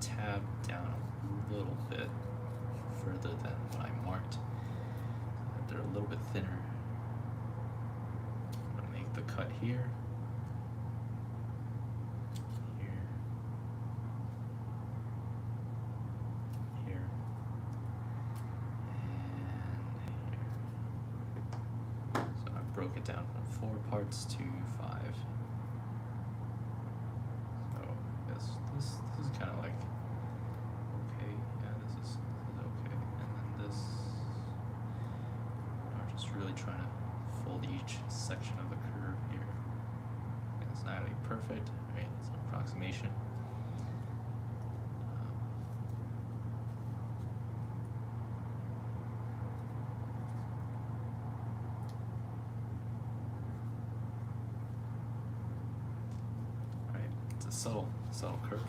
[SPEAKER 1] Tab down a little bit further than what I marked. They're a little bit thinner. I'm gonna make the cut here, here, here, and here. So I broke it down from 4 parts to 5. So this is kind of like, okay, yeah, this is okay, and then this, I'm just really trying to fold each section of the curve here. And it's not gonna be perfect, right? It's an approximation. Right, it's a subtle curve.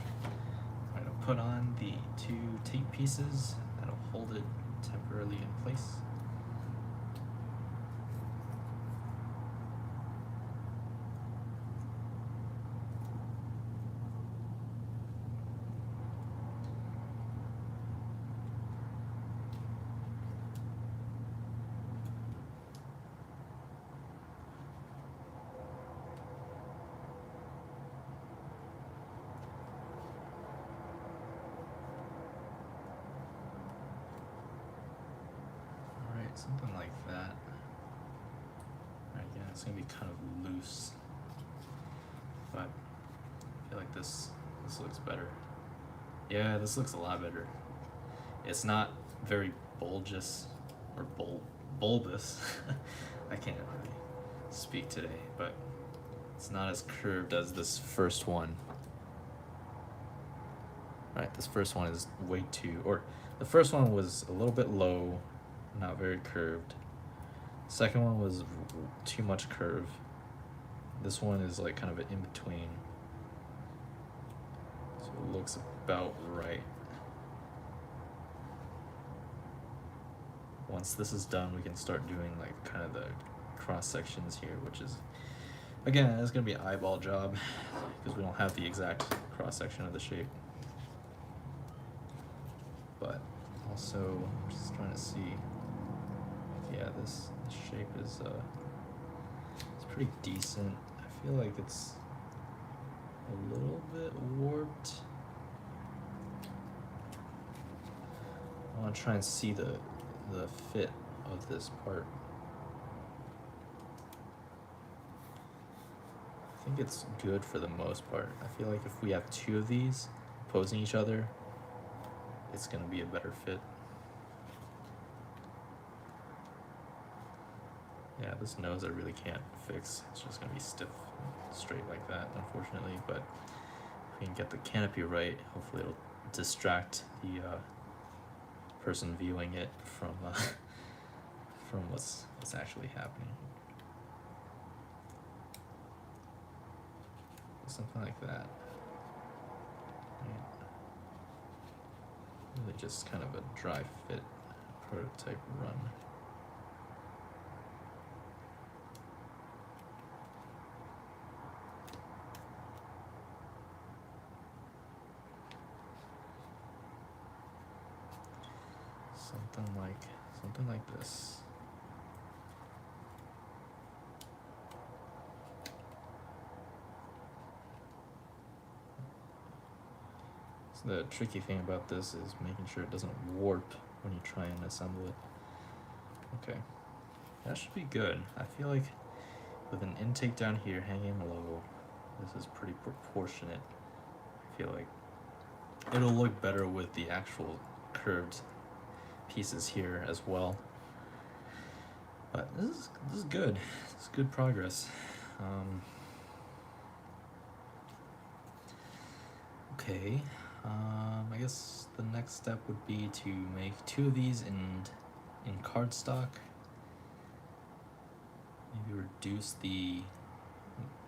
[SPEAKER 1] I'm gonna put on the 2 tape pieces that'll hold it temporarily in place. Something like that. Right, yeah, it's gonna be kind of loose, but I feel like this looks better. Yeah, this looks a lot better. It's not very bulbous or bulbous. I can't really speak today, but it's not as curved as this first one. Right, this first one is way too, or the first one was a little bit low, not very curved. Second one was too much curve. This one is like kind of an in between. So it looks about right. Once this is done, we can start doing like kind of the cross sections here, which is, again, it's gonna be an eyeball job because we don't have the exact cross section of the shape. But also, I'm just trying to see. Yeah, this shape is it's pretty decent. I feel like it's a little bit warped. I want to try and see the fit of this part. I think it's good for the most part. I feel like if we have 2 of these opposing each other, it's gonna be a better fit. Yeah, this nose I really can't fix. It's just gonna be stiff, straight like that, unfortunately. But if we can get the canopy right, hopefully it'll distract the person viewing it from from what's actually happening. Something like that. Right. Really just kind of a dry fit prototype run. Something like this. So the tricky thing about this is making sure it doesn't warp when you try and assemble it. Okay, that should be good. I feel like with an intake down here hanging low, this is pretty proportionate. I feel like it'll look better with the actual curved pieces here as well. But this is good. This is good progress. Okay. I guess the next step would be to make 2 of these in cardstock. Maybe reduce the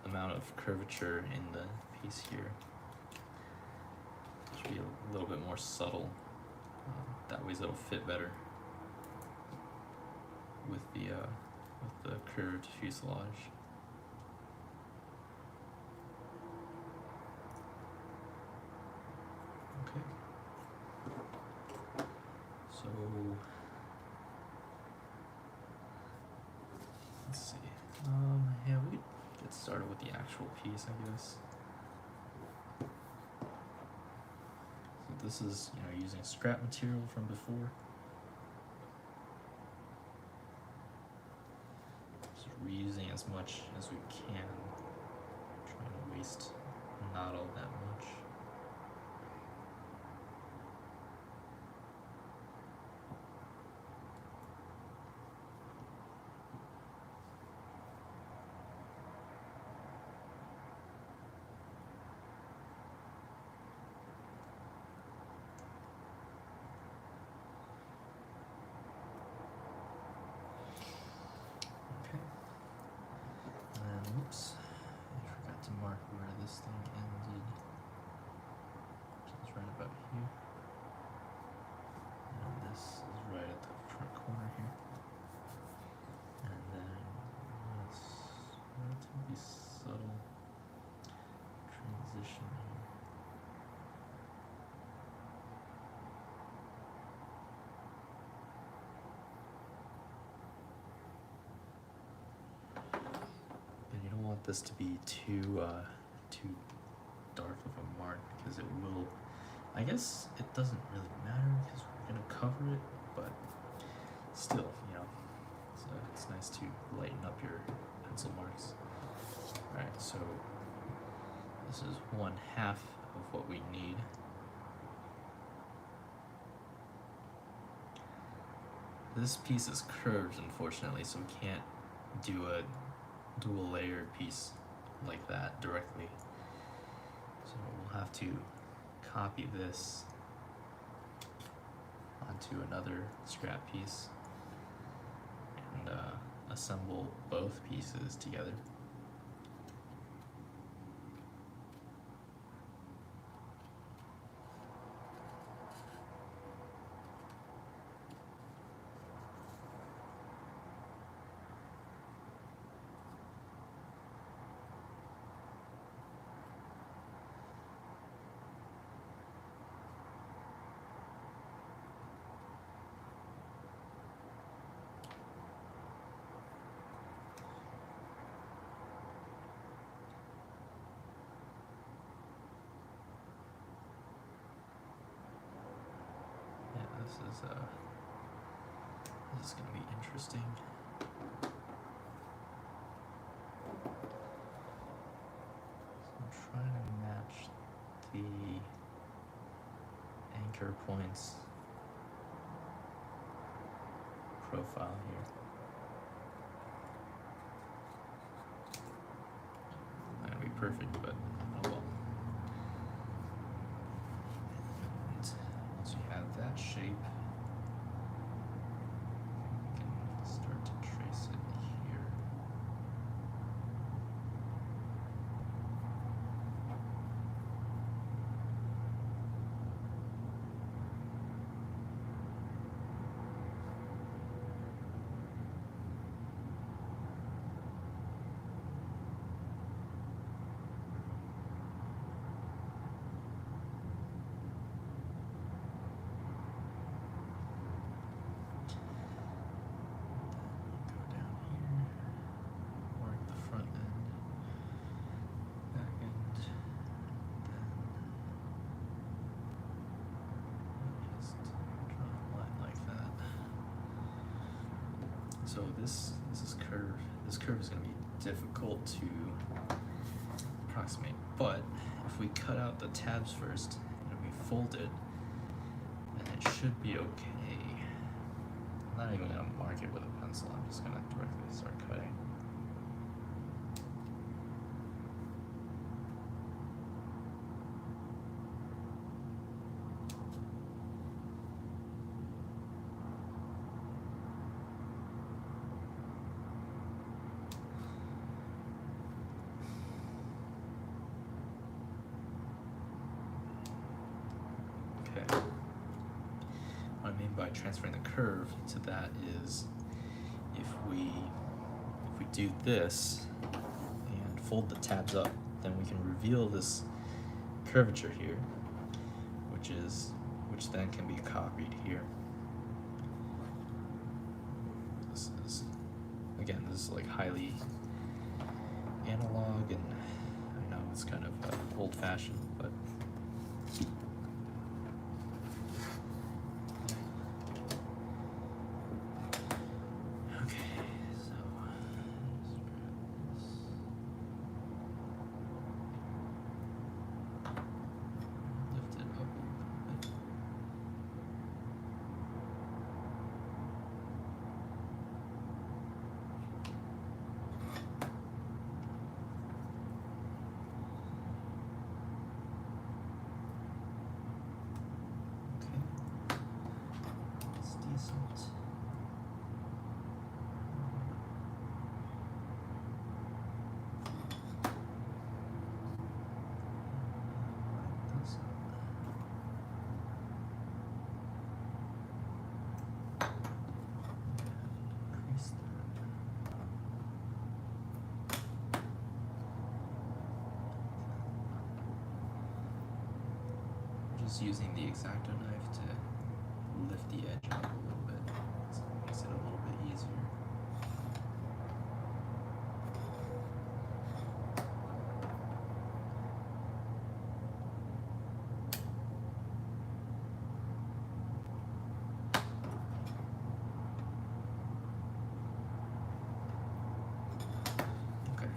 [SPEAKER 1] amount of curvature in the piece here. Should be a little bit more subtle. That way it'll fit better with the curved fuselage. Okay. So let's see. Yeah, we could get started with the actual piece, I guess. So this is, using scrap material from before. Just reusing as much as we can. Trying to waste not all that much. Okay. And then, oops, I forgot to mark where this thing ended. It's right about here. And this is right at the front corner here. And then this relatively subtle transition here. And you don't want this to be too dark of a mark, because it will, I guess it doesn't really matter because we're gonna cover it, but still, it's nice to lighten up your pencil marks. Alright, so this is 1/2 of what we need. This piece is curved, unfortunately, so we can't do a dual layered piece like that directly. So we'll have to copy this onto another scrap piece and assemble both pieces together. This is gonna be interesting. So I'm trying to match the anchor points profile here. perfect, but oh well. And once you have that shape, you can start to trace it here. Go down here, mark the front end, back end, then just draw a line like that. So this is curve. This curve is going to be difficult to approximate, but if we cut out the tabs first and we fold it, then it should be okay. I'm not even going to mark it with a pencil. I'm just going to directly start cutting. Okay. What I mean by transferring the curve to that is if we do this and fold the tabs up, then we can reveal this curvature here, which then can be copied here. This is like highly analog, and I know it's kind of old-fashioned, but okay, so let's grab this. Lift it up a little bit. Okay, it's decent. Line this up. Increase that. I'm just using the X-Acto knife to lift the edge up a little bit, so it makes it a little bit easier. Okay,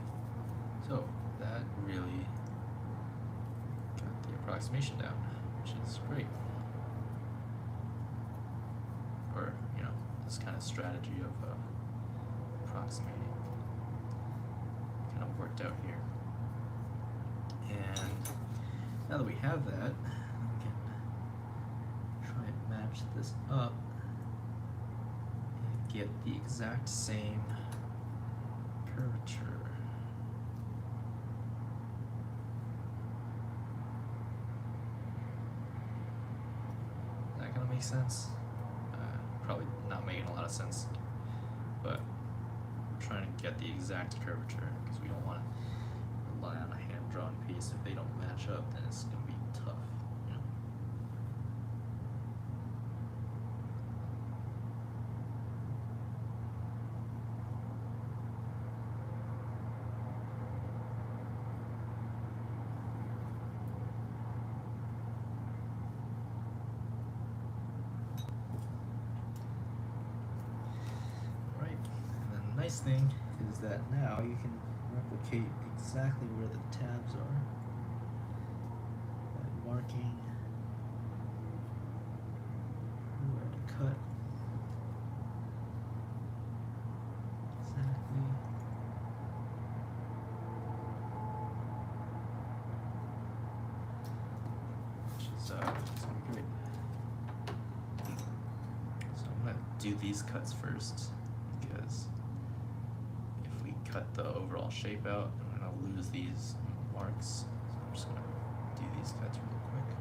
[SPEAKER 1] so that really got the approximation down, which is great. Or, this kind of strategy of approximating kind of worked out here. And now that we have that, we can try and match this up and get the exact same curvature. Is that gonna make sense? Probably not making a lot of sense, but we're trying to get the exact curvature because we don't want to rely on a hand-drawn piece. If they don't match up, then it's gonna be tough. Nice thing is that now you can replicate exactly where the tabs are by marking where to cut exactly. do these cuts first, because if we cut the overall shape out, I'm gonna lose these marks. So I'm just gonna do these cuts real quick.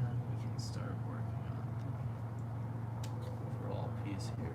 [SPEAKER 1] And we can start working on the overall piece here.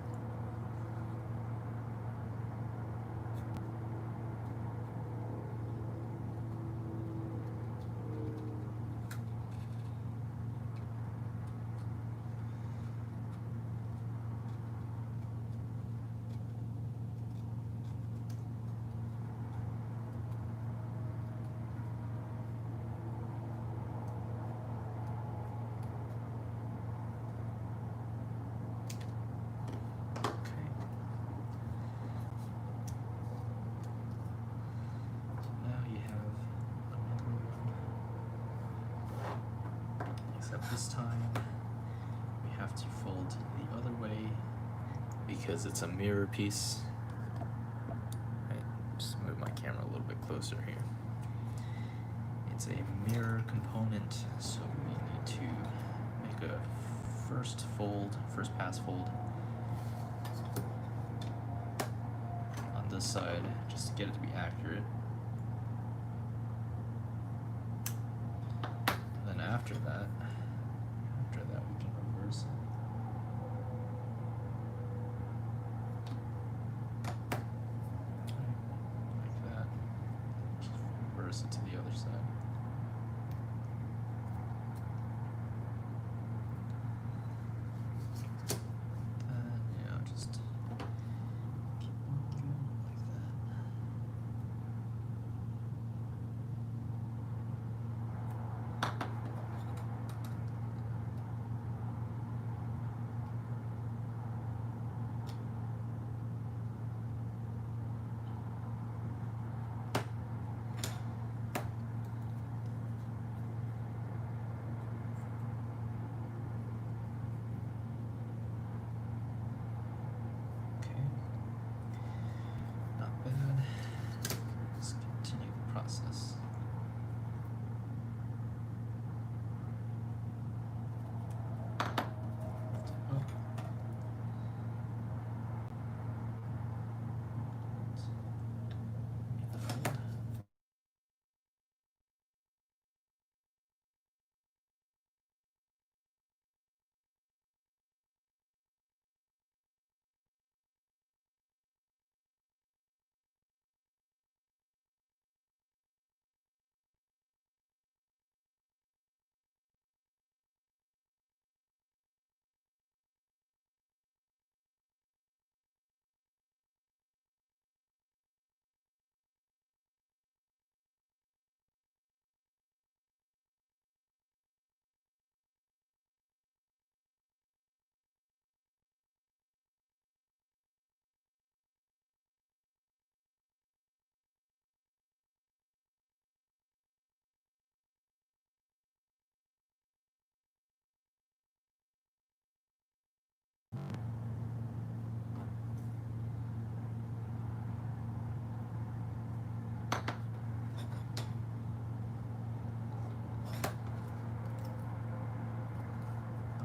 [SPEAKER 1] Except this time we have to fold the other way because it's a mirror piece. Right, just move my camera a little bit closer here. It's a mirror component, so we need to make a first pass fold on this side just to get it to be accurate. And then after that we can reverse it. Like that. Just reverse it to the other side. Then, just keep on going like that. Okay, not bad. Let's continue the process. Up. Meet the fold.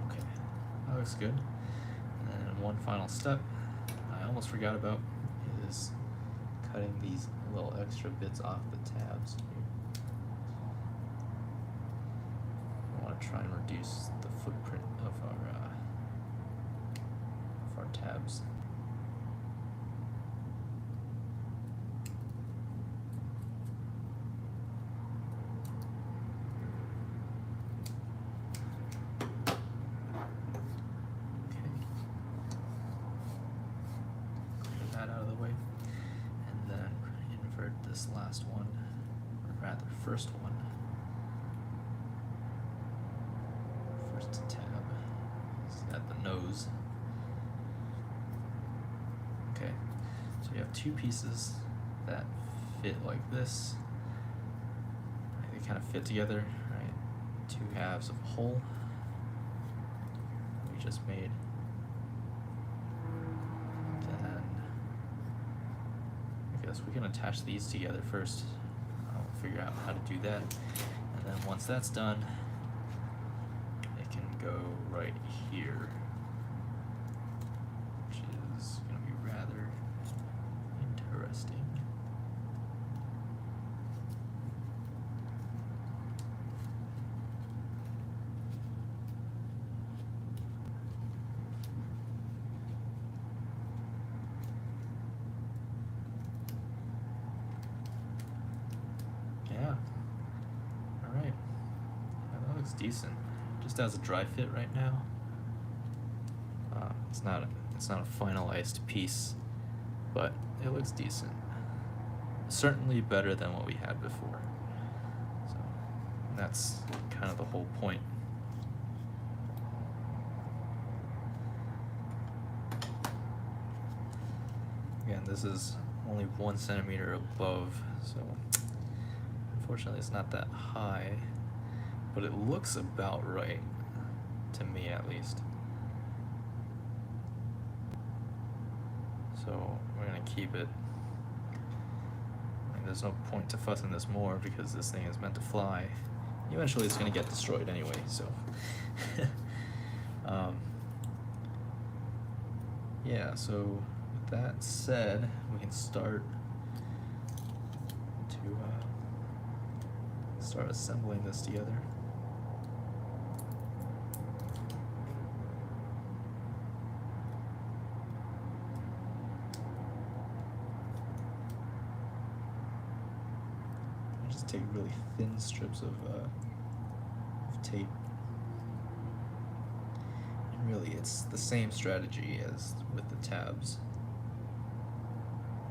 [SPEAKER 1] Okay, that looks good. And then one final step I almost forgot about is cutting these little extra bits off the tabs here. I want to try and reduce the footprint of our tabs. That out of the way, and then invert this last one, or rather first one, first tab is at the nose. Okay, so you have two pieces that fit like this. Right, they kind of fit together, right? Two halves of a whole we just made. We can attach these together first. figure out how to do that. And then once that's done, it can go right here, which is going to be rather interesting. Yeah. All right. That looks decent. Just as a dry fit right now. It's not a finalized piece, but it looks decent. Certainly better than what we had before. So that's kind of the whole point. Again, this is only 1 centimeter above, so unfortunately it's not that high, but it looks about right, to me at least. So we're gonna keep it. I mean, there's no point to fussing this more because this thing is meant to fly. Eventually it's gonna get destroyed anyway, so. Yeah, so with that said, we can start assembling this together. Just take really thin strips of tape. And really, it's the same strategy as with the tabs.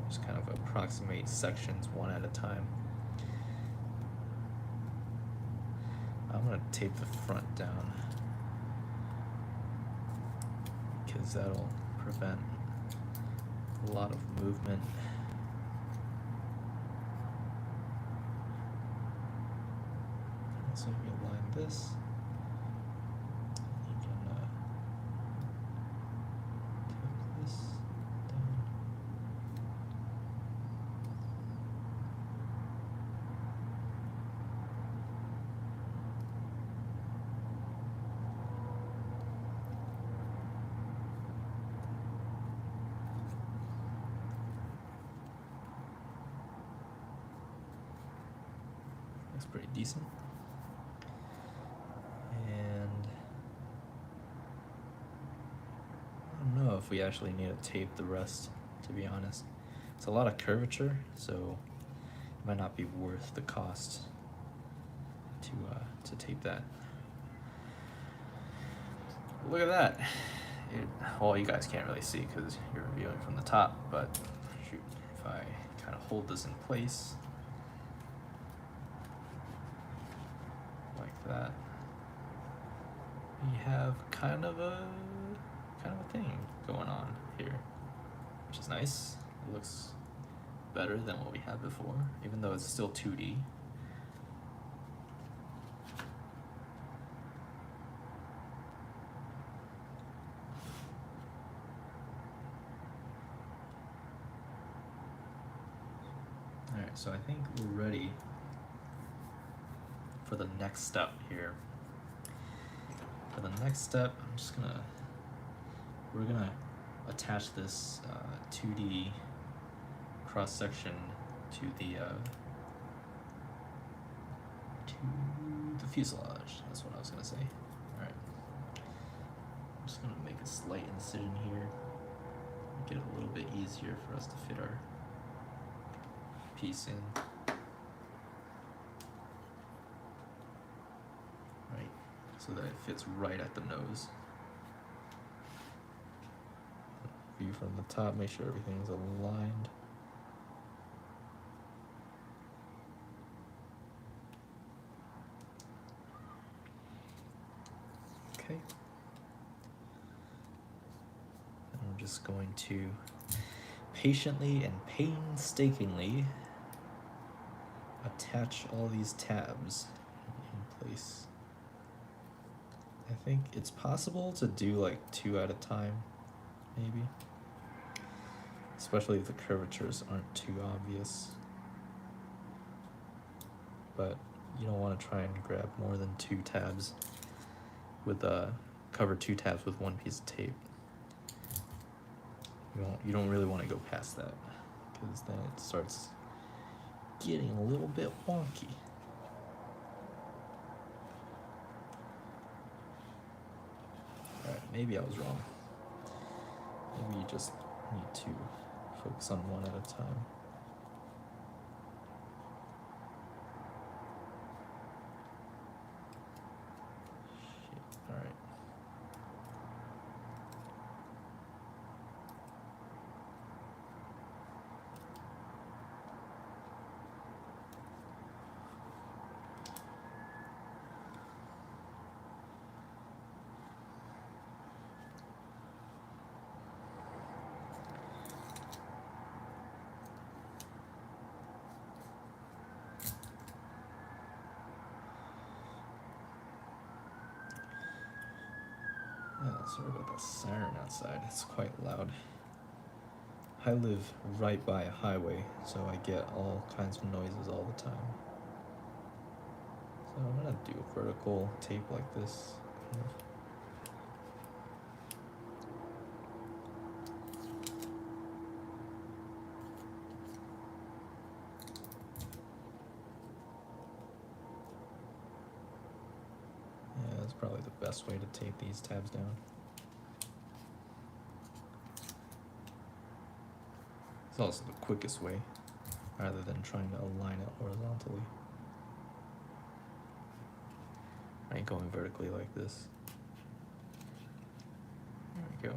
[SPEAKER 1] Just kind of approximate sections one at a time. I'm gonna tape the front down because that'll prevent a lot of movement. So if you align this, you can tape this down. Looks pretty decent. And I don't know if we actually need to tape the rest, to be honest. It's a lot of curvature, so it might not be worth the cost to tape that. Look at that. Well, you guys can't really see because you're viewing from the top, but shoot, if I kind of hold this in place like that, we have kind of a thing going on here, which is nice. It looks better than what we had before, even though it's still 2D. Alright, so I think we're ready for the next step here. For the next step, we're gonna attach this 2D cross section to the fuselage. That's what I was gonna say. All right, I'm just gonna make a slight incision here, make it a little bit easier for us to fit our piece in. Right, so that it fits right at the nose. View from the top, make sure everything's aligned. Okay. And I'm just going to patiently and painstakingly attach all these tabs in place. I think it's possible to do like 2 at a time, maybe. Especially if the curvatures aren't too obvious. but you don't want to try and grab more than 2 tabs with cover 2 tabs with 1 piece of tape. You don't really want to go past that, because then it starts getting a little bit wonky. Alright, maybe I was wrong. Maybe you just need to focus on one at a time. Shit, alright. Sorry about the siren outside, it's quite loud. I live right by a highway, so I get all kinds of noises all the time. So I'm gonna do a vertical tape like this. Yeah, that's probably the best way to tape these tabs down. It's also the quickest way, rather than trying to align it horizontally. Right, going vertically like this. There we go.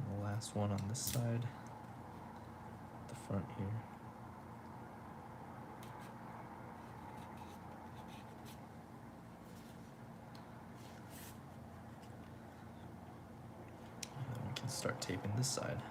[SPEAKER 1] And the last one on this side, the front here. Start taping this side.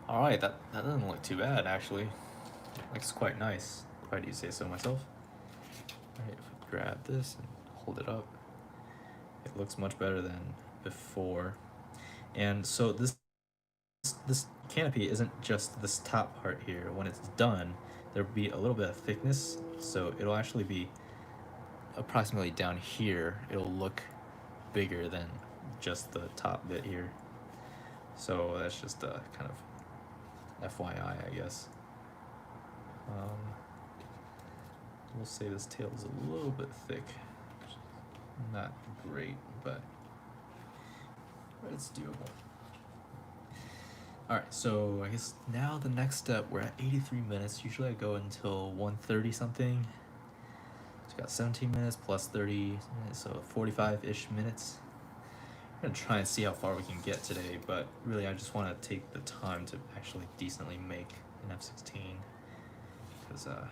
[SPEAKER 1] Alright, that doesn't look too bad actually. Looks quite nice, if I do say so myself. Alright, if we grab this and hold it up, it looks much better than before. And so this canopy isn't just this top part here. When it's done, there'll be a little bit of thickness, so it'll actually be approximately down here. It'll look bigger than just the top bit here. So that's just a kind of FYI, I guess. We'll say this tail is a little bit thick. Not great, but it's doable. Alright, so I guess now the next step, we're at 83 minutes. Usually I go until 1:30 something. So got 17 minutes plus 30, so 45-ish minutes. I'm gonna try and see how far we can get today, but really I just want to take the time to actually decently make an F-16, because I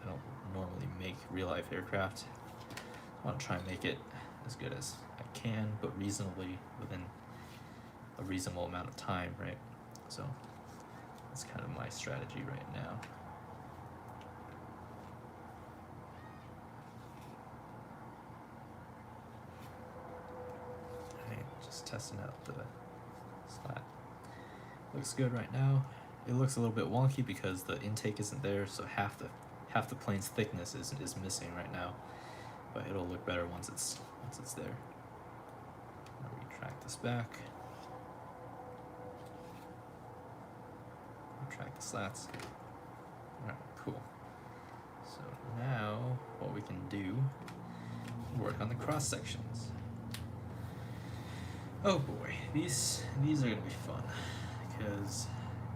[SPEAKER 1] don't normally make real-life aircraft. I want to try and make it as good as I can, but reasonably within a reasonable amount of time, right? So that's kind of my strategy right now. Just testing out the slat. Looks good right now. It looks a little bit wonky because the intake isn't there, so half the plane's thickness is missing right now. But it'll look better once it's there. I'll retract this back. Retract the slats. Alright, cool. So now what we can do, work on the cross sections. Oh boy, these are gonna be fun, because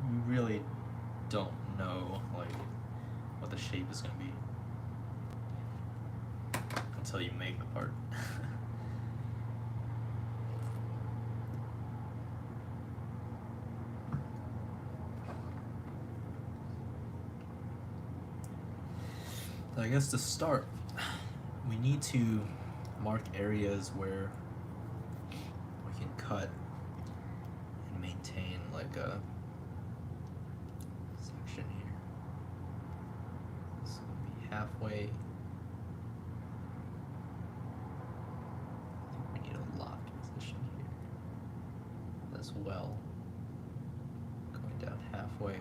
[SPEAKER 1] you really don't know like what the shape is going to be until you make the part. So I guess to start, we need to mark areas where we can cut and maintain like a section here. This will be halfway. I think we need a loft position here as well. Going down halfway.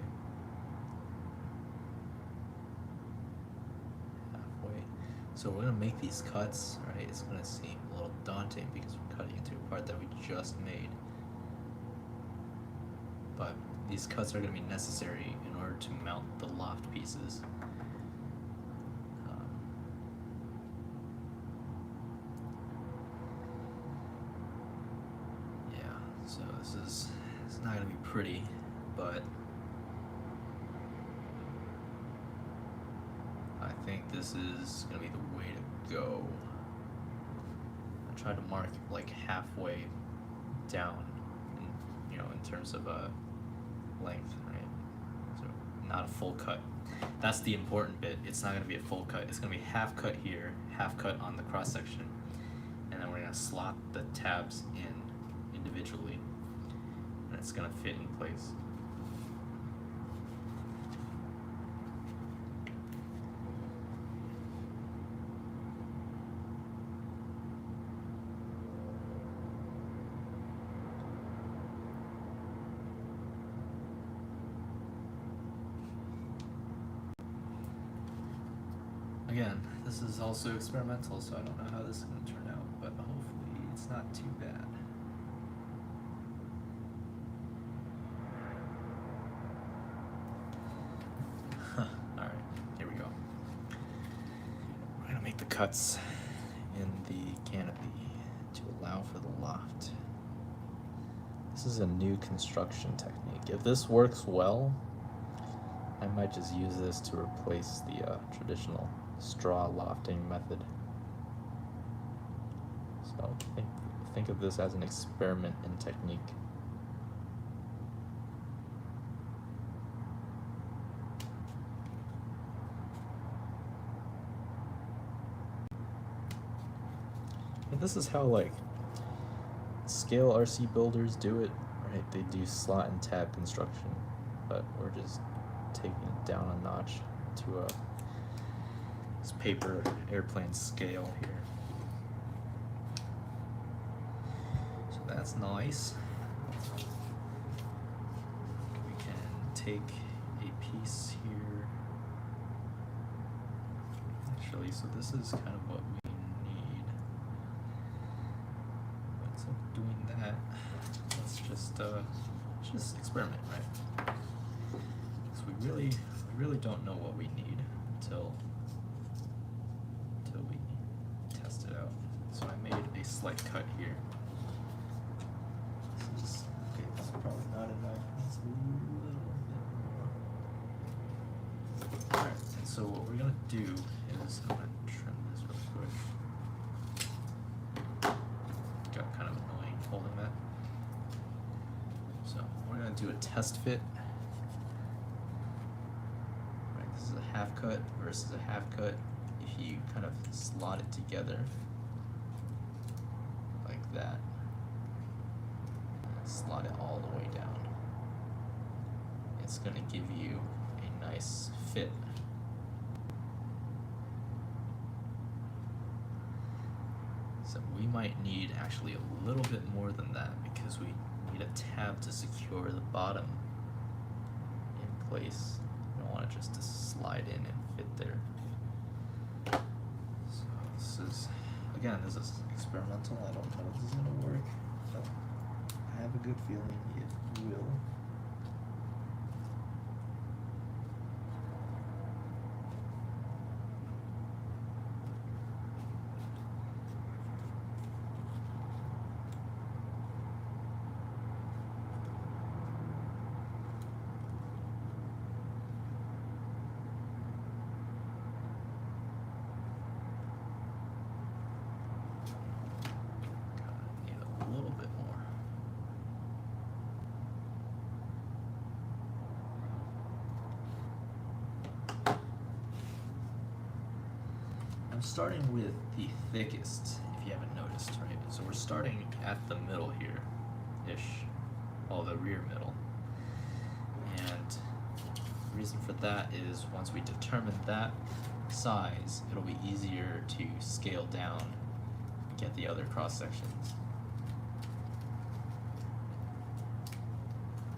[SPEAKER 1] So we're gonna make these cuts, right? It's gonna seem a little daunting because we're cutting into a part that we just made. But these cuts are gonna be necessary in order to mount the loft pieces. Yeah, so it's not gonna be pretty, but I think this is gonna be the way to go. I try to mark like halfway down, in terms of length, right? So not a full cut. That's the important bit. It's not gonna be a full cut. It's gonna be half cut here, half cut on the cross section, and then we're gonna slot the tabs in individually, and it's gonna fit in place. Again, this is also experimental, so I don't know how this is going to turn out, but hopefully it's not too bad. Alright, here we go. We're going to make the cuts in the canopy to allow for the loft. This is a new construction technique. If this works well, I might just use this to replace the traditional straw lofting method. So think of this as an experiment in technique. And this is how like scale RC builders do it, right? They do slot and tab construction, but we're just taking it down a notch to this paper airplane scale here. So that's nice. We can take a piece here. Actually, so this is kind of what we need. But instead of doing that, let's just experiment, right? So we really don't know what we need until we test it out. So I made a slight cut here. This is probably not enough. It's a little bit more. Alright, and so what we're gonna do is I'm gonna trim this real quick. Got kind of annoying holding that. So we're gonna do a test fit. This is a half cut versus a half cut. If you kind of slot it together like that, slot it all the way down, it's going to give you a nice fit. So we might need actually a little bit more than that because we need a tab to secure the bottom in place. You don't want it just to slide in and fit there. So this is experimental. I don't know if this is gonna work, but I have a good feeling it will. I'm starting with the thickest, if you haven't noticed, right? So we're starting at the middle here, ish, well, the rear middle. And the reason for that is once we determine that size, it'll be easier to scale down and get the other cross sections.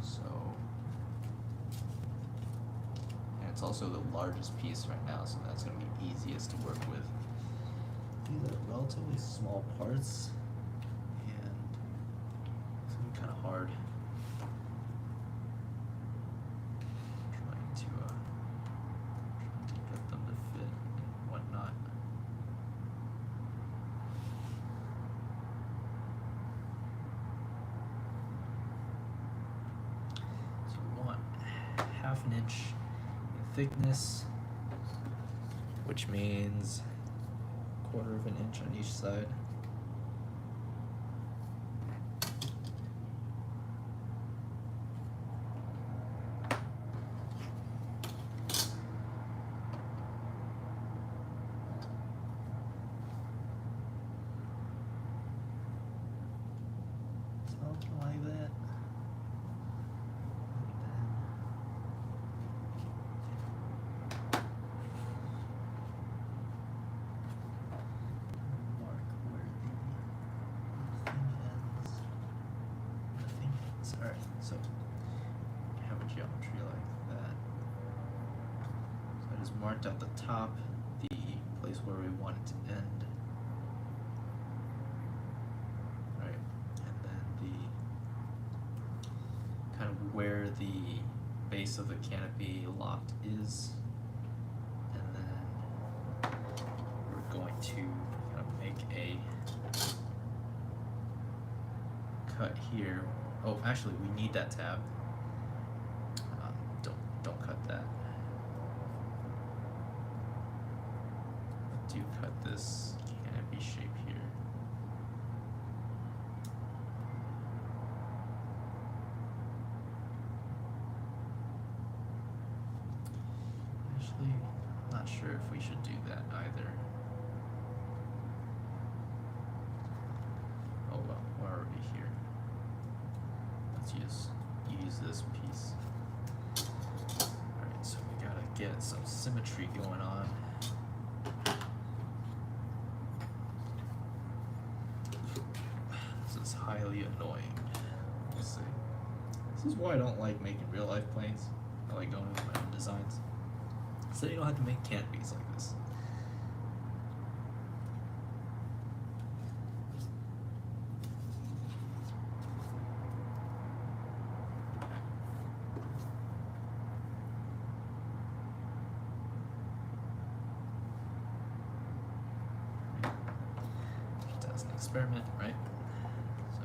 [SPEAKER 1] So, and it's also the largest piece right now, so that's going to be easiest to work with. These are relatively small parts, and it's going to be kind of hard trying to get them to fit and whatnot. So we want 1/2 inch in thickness, which means 1/4 inch on each side. Something like that. Alright, so have a geometry like that. So I just marked out the top, the place where we want it to end. Right, and then the kind of where the base of the canopy locked is. And then we're going to kind of make a cut here. Oh, actually, we need that tab. Don't cut that. Do cut this canopy shape here. Actually, I'm not sure if we should do that either. Oh well, we're already here. Let's use this piece. Alright, so we gotta get some symmetry going on. This is highly annoying. Let's see. This is why I don't like making real life planes. I like going with my own designs. So you don't have to make canopies like this. Just as an experiment, right? So.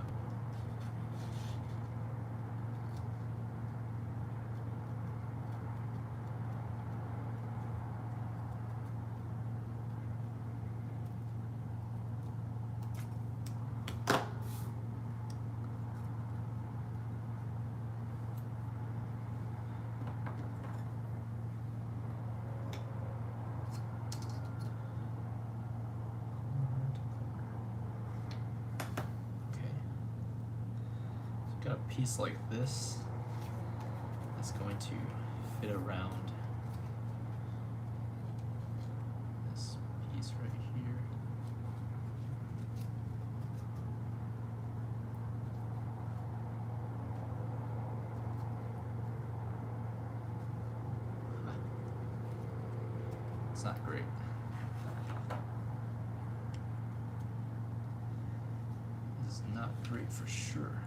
[SPEAKER 1] Got a piece like this that's going to fit around this piece right here. It's not great. This is not great for sure.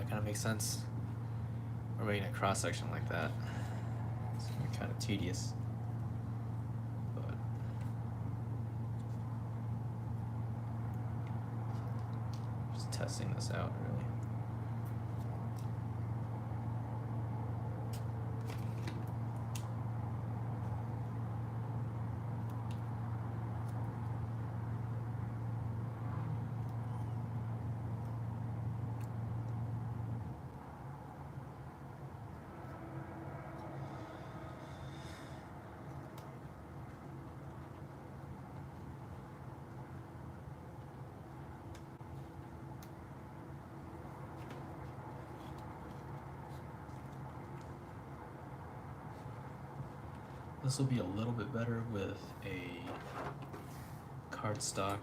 [SPEAKER 1] Kind of makes sense. We're making a cross section like that. It's gonna be kind of tedious, but just testing this out really. This will be a little bit better with a cardstock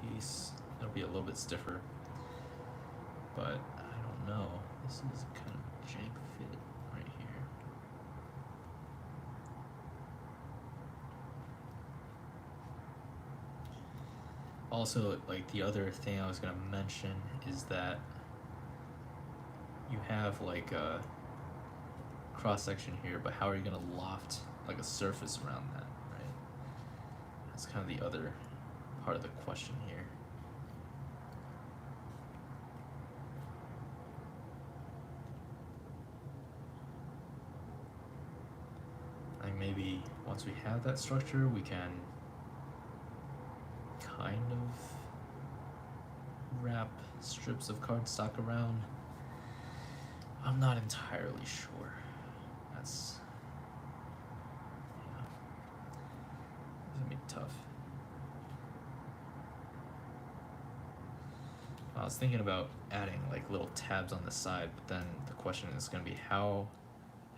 [SPEAKER 1] piece. It'll be a little bit stiffer, but I don't know. This is kind of jank fit right here. Also, like the other thing I was gonna mention is that you have like a cross section here, but how are you gonna loft like a surface around that, right? That's kind of the other part of the question here. I think maybe once we have that structure, we can kind of wrap strips of cardstock around. I'm not entirely sure. That's, yeah, it's gonna be tough. I was thinking about adding like little tabs on the side, but then the question is gonna be how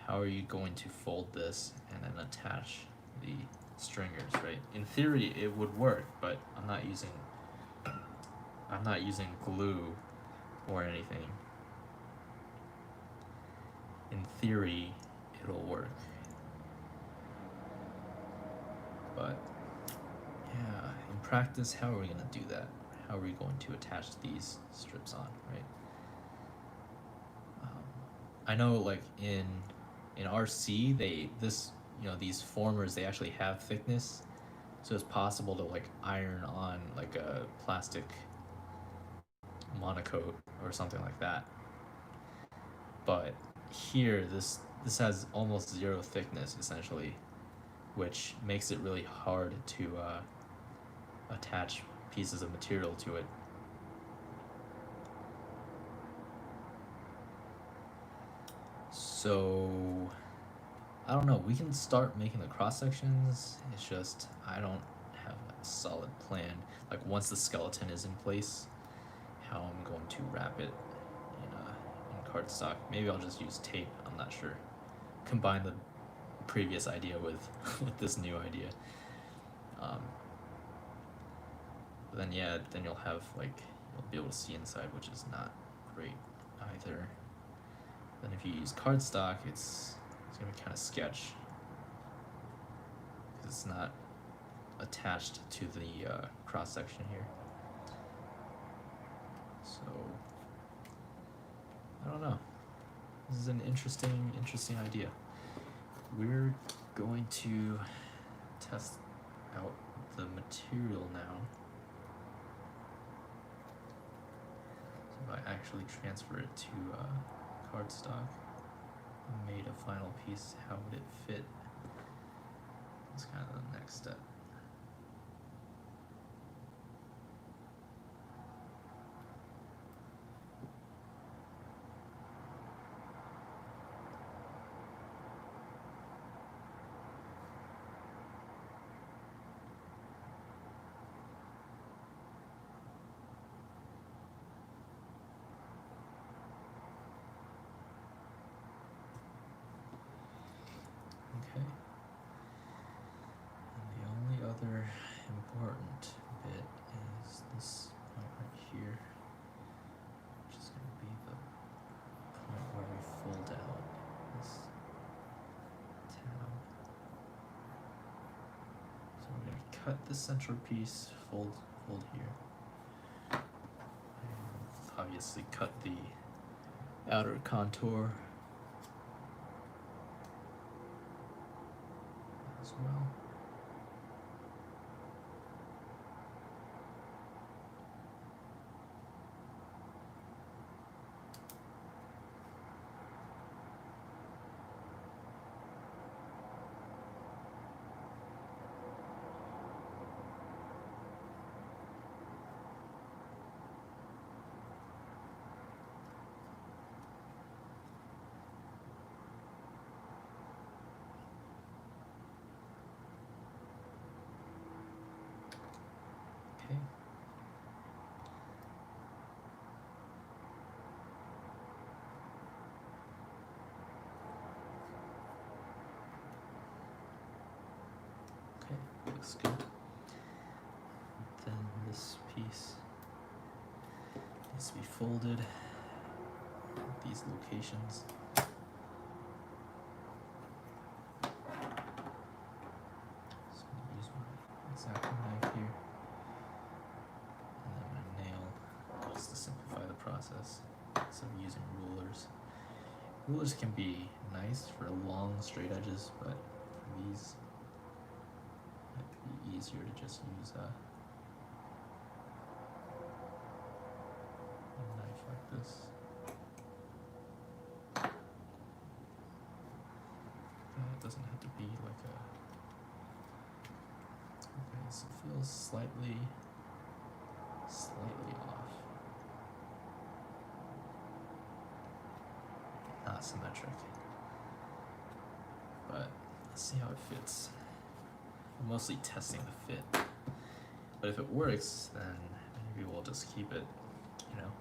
[SPEAKER 1] are you going to fold this and then attach the stringers, right? In theory it would work, but I'm not using glue or anything. In theory it'll work, but yeah, in practice, how are we gonna do that? How are we going to attach these strips on, right? I know like in RC these formers, they actually have thickness, so it's possible to like iron on like a plastic monocoat or something like that. But here this has almost zero thickness essentially, which makes it really hard to attach pieces of material to it. So I don't know, we can start making the cross sections. It's just I don't have a solid plan. Like once the skeleton is in place, how I'm going to wrap it in cardstock. Maybe I'll just use tape, I'm not sure. Combine the previous idea with with this new idea. But then yeah, then you'll have like you'll be able to see inside, which is not great either. Then if you use cardstock, it's gonna be kind of sketch because it's not attached to the cross section here. So I don't know. This is an interesting idea. We're going to test out the material now. So if I actually transfer it to cardstock and made a final piece, how would it fit? That's kind of the next step. Okay. And the only other important bit is this point right here, which is going to be the point where we fold out this tab. So we're going to cut the central piece, fold here. And obviously cut the outer contour as well. looks good. Then this piece needs to be folded at these locations. So I'm gonna use my X-Acto knife here, and then my nail, just to simplify the process instead of using rulers. Rulers can be nice for long straight edges, but for these it might be easier to just use a knife like this. It doesn't have to be like a... Okay, so it feels slightly off. Not symmetric. But let's see how it fits. I'm mostly testing the fit. But if it works, then maybe we'll just keep it, you know.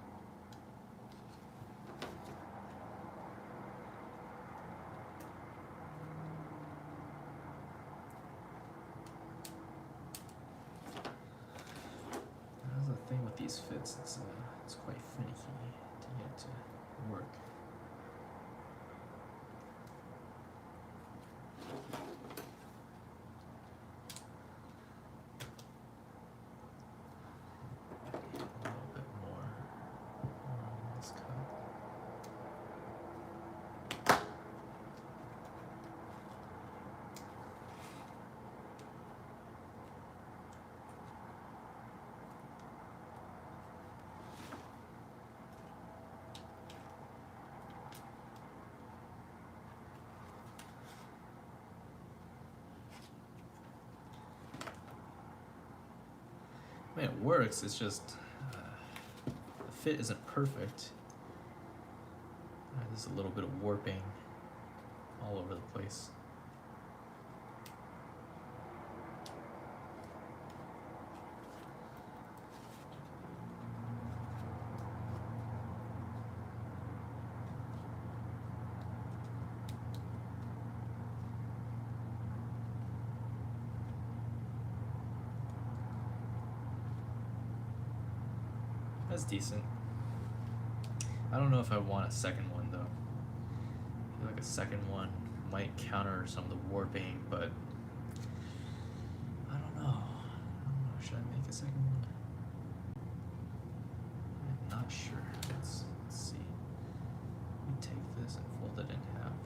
[SPEAKER 1] That's the thing with these fits, it's quite finicky to get it to work. I mean, it works, it's just the fit isn't perfect. There's a little bit of warping all over the place. That's decent. I don't know if I want a second one though. I feel like a second one might counter some of the warping, but I don't know. Should I make a second one? I'm not sure. Let's see. Let me take this and fold it in half.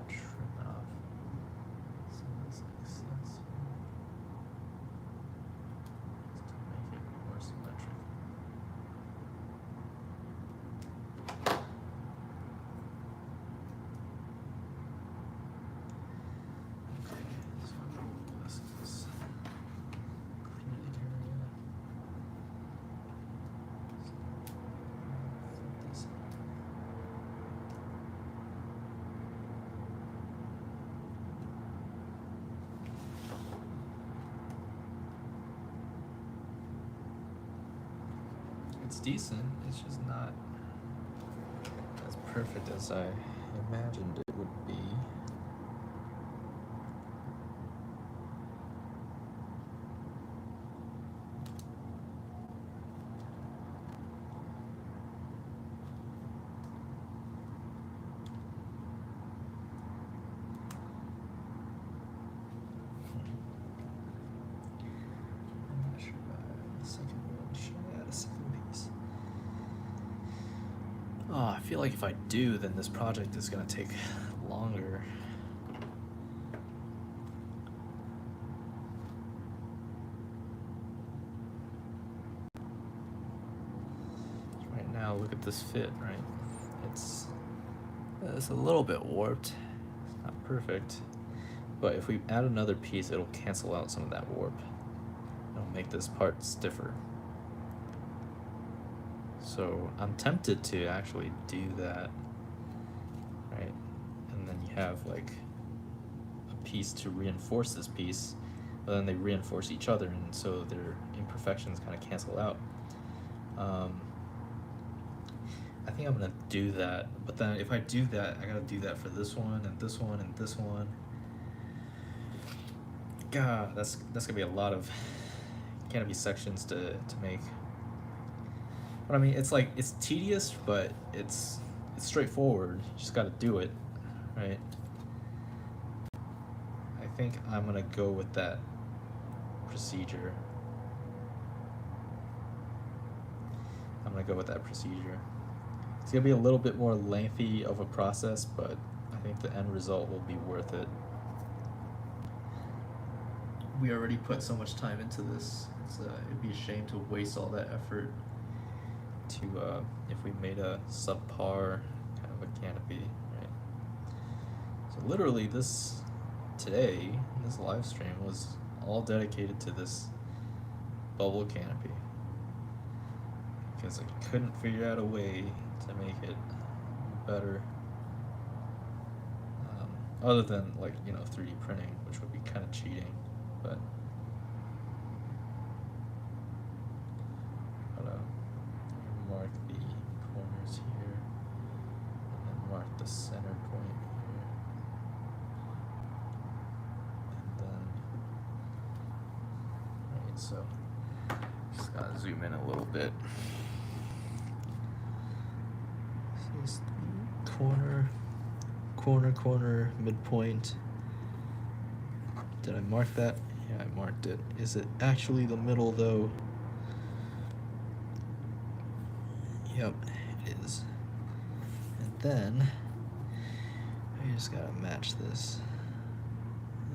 [SPEAKER 1] Trim it off. So this makes sense. Make it more symmetric. Okay, so this is cleaning area. So, flip this up. It's decent, it's just not as perfect as I imagined it would be. I'm not sure about the second one. Should I add a second piece? Oh, I feel like if I do, then this project is gonna take longer. Right now, look at this fit, right? It's a little bit warped. It's not perfect. But if we add another piece, it'll cancel out some of that warp. It'll make this part stiffer. So I'm tempted to actually do that, right? And then you have like a piece to reinforce this piece, but then they reinforce each other, and so their imperfections kind of cancel out. I think I'm gonna do that. But then if I do that, I gotta do that for this one and this one and this one. God, that's gonna be a lot of canopy sections to make. But I mean, it's like it's tedious, but it's straightforward. You just gotta do it, right? I think I'm gonna go with that procedure. I'm gonna go with that procedure. It's gonna be a little bit more lengthy of a process, but I think the end result will be worth it. We already put so much time into this. It'd be a shame to waste all that effort to if we made a subpar kind of a canopy, right? So literally this live stream was all dedicated to this bubble canopy because I couldn't figure out a way to make it better, other than like 3D printing, which would be kind of cheating, but mark the corners here and then mark the center point here, and then right, so just gotta zoom in a little bit. This is the corner midpoint. Did I mark that? Yeah, I marked it. Is it actually the middle though? Yep, it is. And then I just gotta match this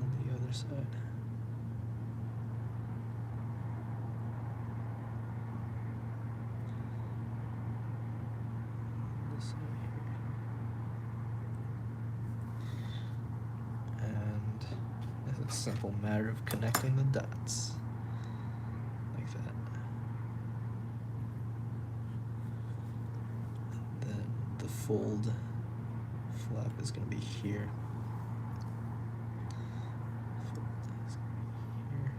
[SPEAKER 1] on the other side. This side here. And it's a simple matter of connecting the dots. Like that. The fold flap is going to be here. Fold is going to be here.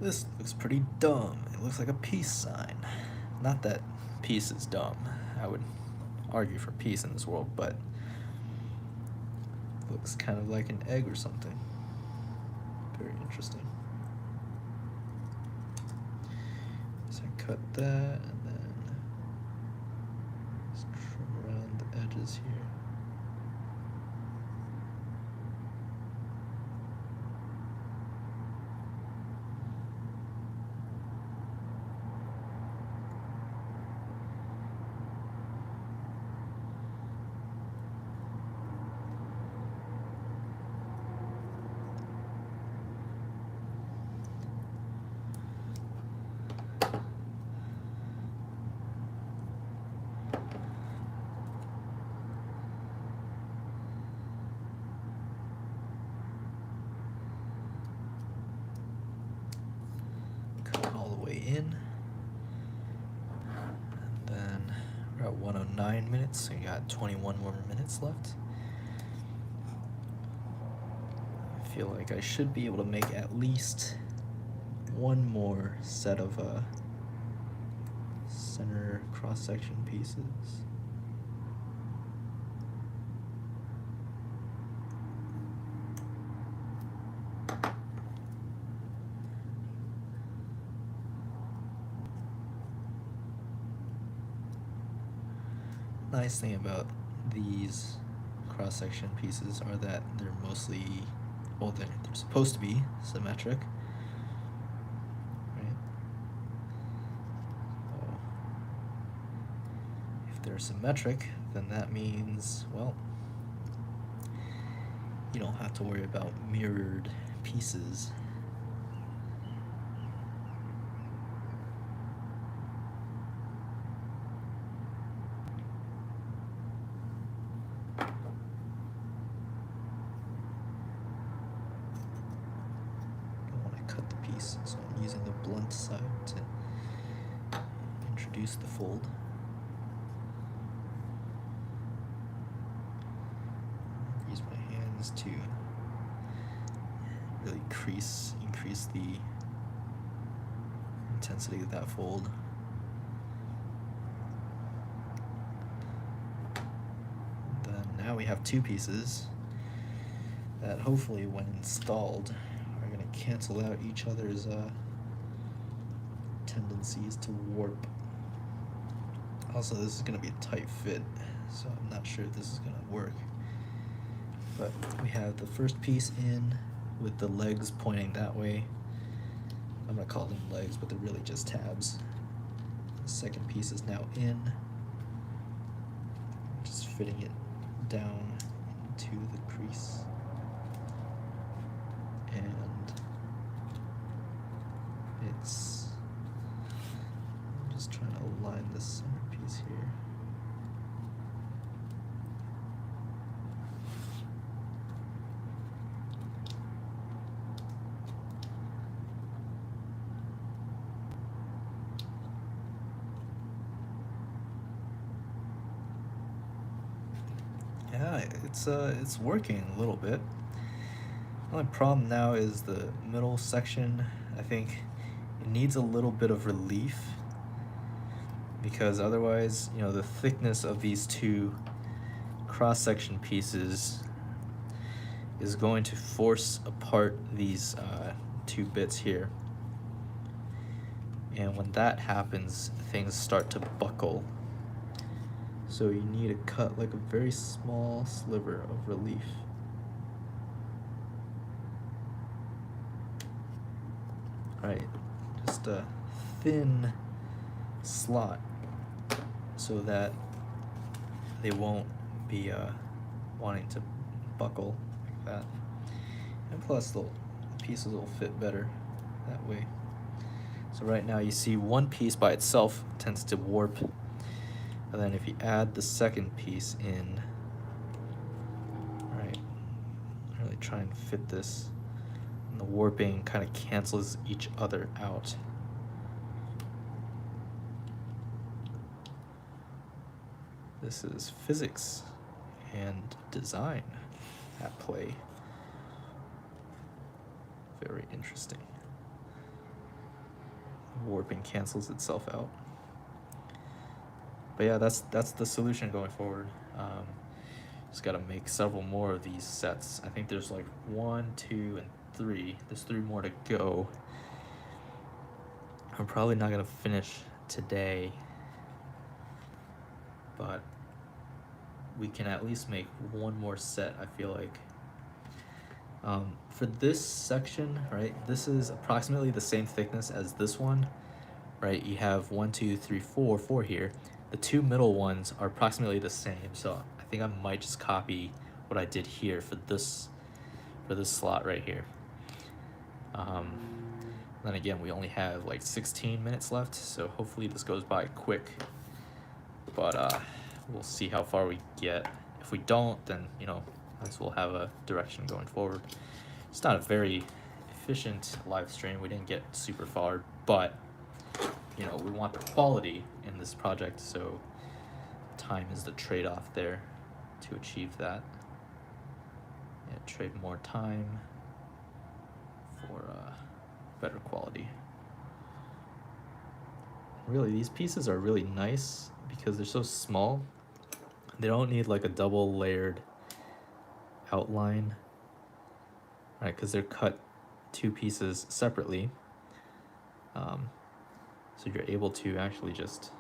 [SPEAKER 1] This looks pretty dumb. It looks like a peace sign. Not that peace is dumb. I would argue for peace in this world, but it looks kind of like an egg or something. Very interesting. So I cut that and then just trim around the edges here. In, and then we're at 109 minutes, so you got 21 more minutes left. I feel like I should be able to make at least one more set of center cross-section pieces. Nice thing about these cross-section pieces are that they're mostly, well, they're supposed to be symmetric, right? So if they're symmetric, then that means, well, you don't have to worry about mirrored pieces. So I'm using the blunt side to introduce the fold. Use my hands to really increase the intensity of that fold. Then now we have two pieces that hopefully when installed are going to cancel out each other's tendencies to warp. Also, this is going to be a tight fit, so I'm not sure if this is going to work. But we have the first piece in with the legs pointing that way. I'm going to call them legs, but they're really just tabs. The second piece is now in. Just fitting it down into the crease. And it's, I'm just trying to align the center piece here. Yeah, it's working a little bit. The only problem now is the middle section. I think it needs a little bit of relief, because otherwise, you know, the thickness of these two cross-section pieces is going to force apart these two bits here. And when that happens, things start to buckle. So you need to cut like a very small sliver of relief. Right, just a thin slot so that they won't be wanting to buckle like that. And plus the pieces will fit better that way. So right now you see one piece by itself tends to warp, and then if you add the second piece in, right, really try and fit this, and the warping kind of cancels each other out. This is physics and design at play. Very interesting. Warping cancels itself out. But yeah, that's the solution going forward. Just got to make several more of these sets. I think there's like 1, 2, and 3. There's 3 more to go. I'm probably not gonna finish today, but we can at least make one more set, I feel like. For this section, right, this is approximately the same thickness as this one, right? You have 1, 2, 3, 4 here. The two middle ones are approximately the same, so I think I might just copy what I did here for this slot right here. Then again, we only have like 16 minutes left, so hopefully this goes by quick. But we'll see how far we get. If we don't, then, you know, at least we'll have a direction going forward. It's not a very efficient live stream. We didn't get super far, but, you know, we want the quality in this project, so time is the trade-off there to achieve that. Yeah, trade more time for better quality. Really, these pieces are really nice because they're so small. They don't need like a double layered outline, right? Because they're cut two pieces separately. So you're able to actually just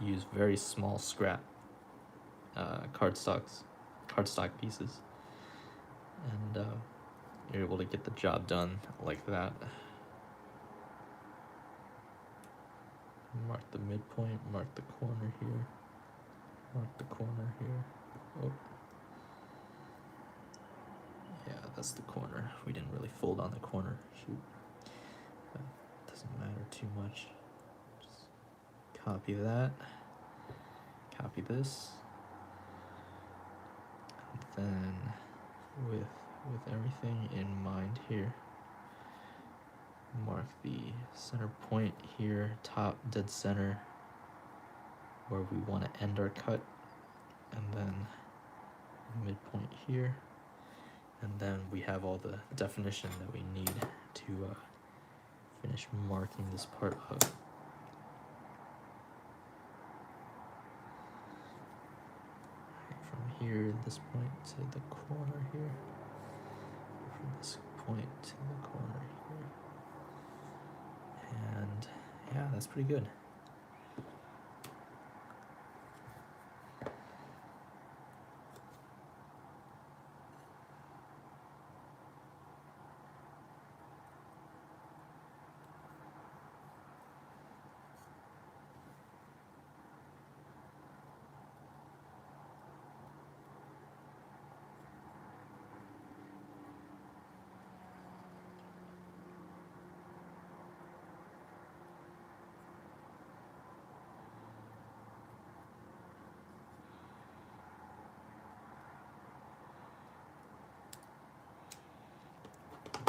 [SPEAKER 1] use very small scrap cardstock pieces, and you're able to get the job done like that. Mark the midpoint, mark the corner here, mark the corner here. Oh, yeah, that's the corner. We didn't really fold on the corner, shoot. But it doesn't matter too much. Just copy that, copy this, and then with everything in mind here, mark the center point here, top dead center, where we want to end our cut, and then midpoint here, And then we have all the definition that we need to finish marking this part up. From here, this point to the corner here. From this point to the corner here. And yeah, that's pretty good.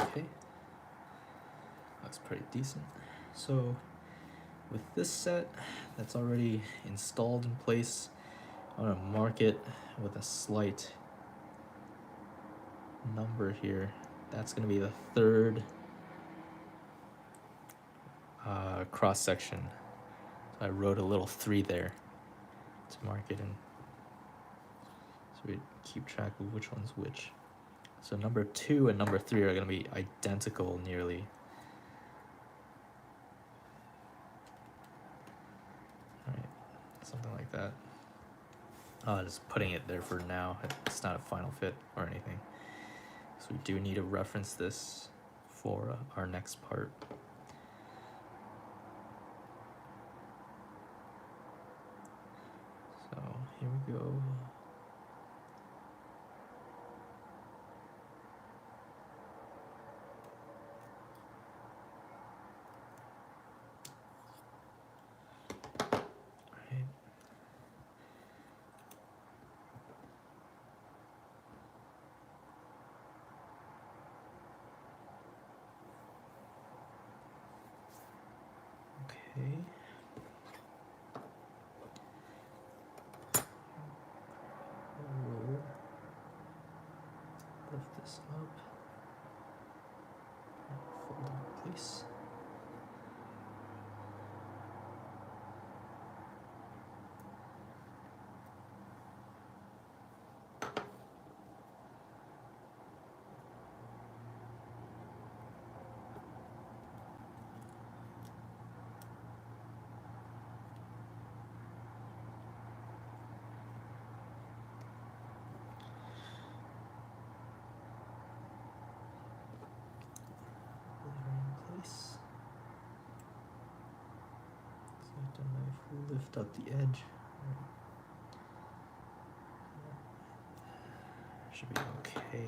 [SPEAKER 1] Okay, looks pretty decent. So with this set that's already installed in place, I'm gonna mark it with a slight number here. That's gonna be the third cross section. So I wrote a little 3 there to mark it in, so we keep track of which one's which. So number 2 and number 3 are gonna be identical nearly. Alright, something like that. Just putting it there for now. It's not a final fit or anything. So we do need to reference this for our next part. So here we go. Right. Okay. We'll lift this up and fold it in place. Lift up the edge. Should be okay.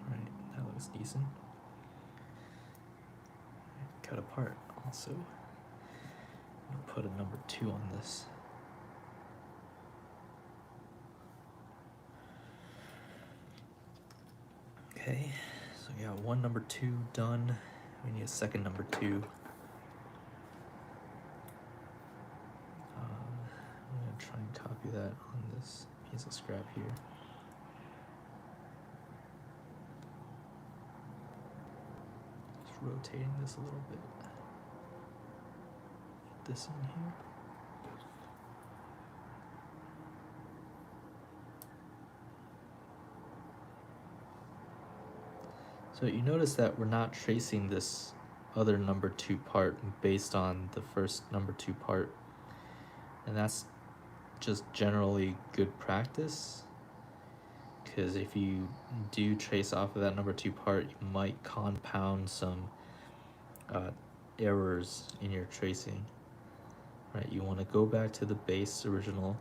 [SPEAKER 1] Alright, that looks decent. Cut apart also. I'll put a number 2 on this. Okay, so we got one number 2 done. We need a second number 2. I'm gonna try and copy that on this piece of scrap here. Just rotating this a little bit. Put this in here. So you notice that we're not tracing this other number 2 part based on the first number 2 part. And that's just generally good practice, because if you do trace off of that number 2 part, you might compound some errors in your tracing. Right, you want to go back to the base original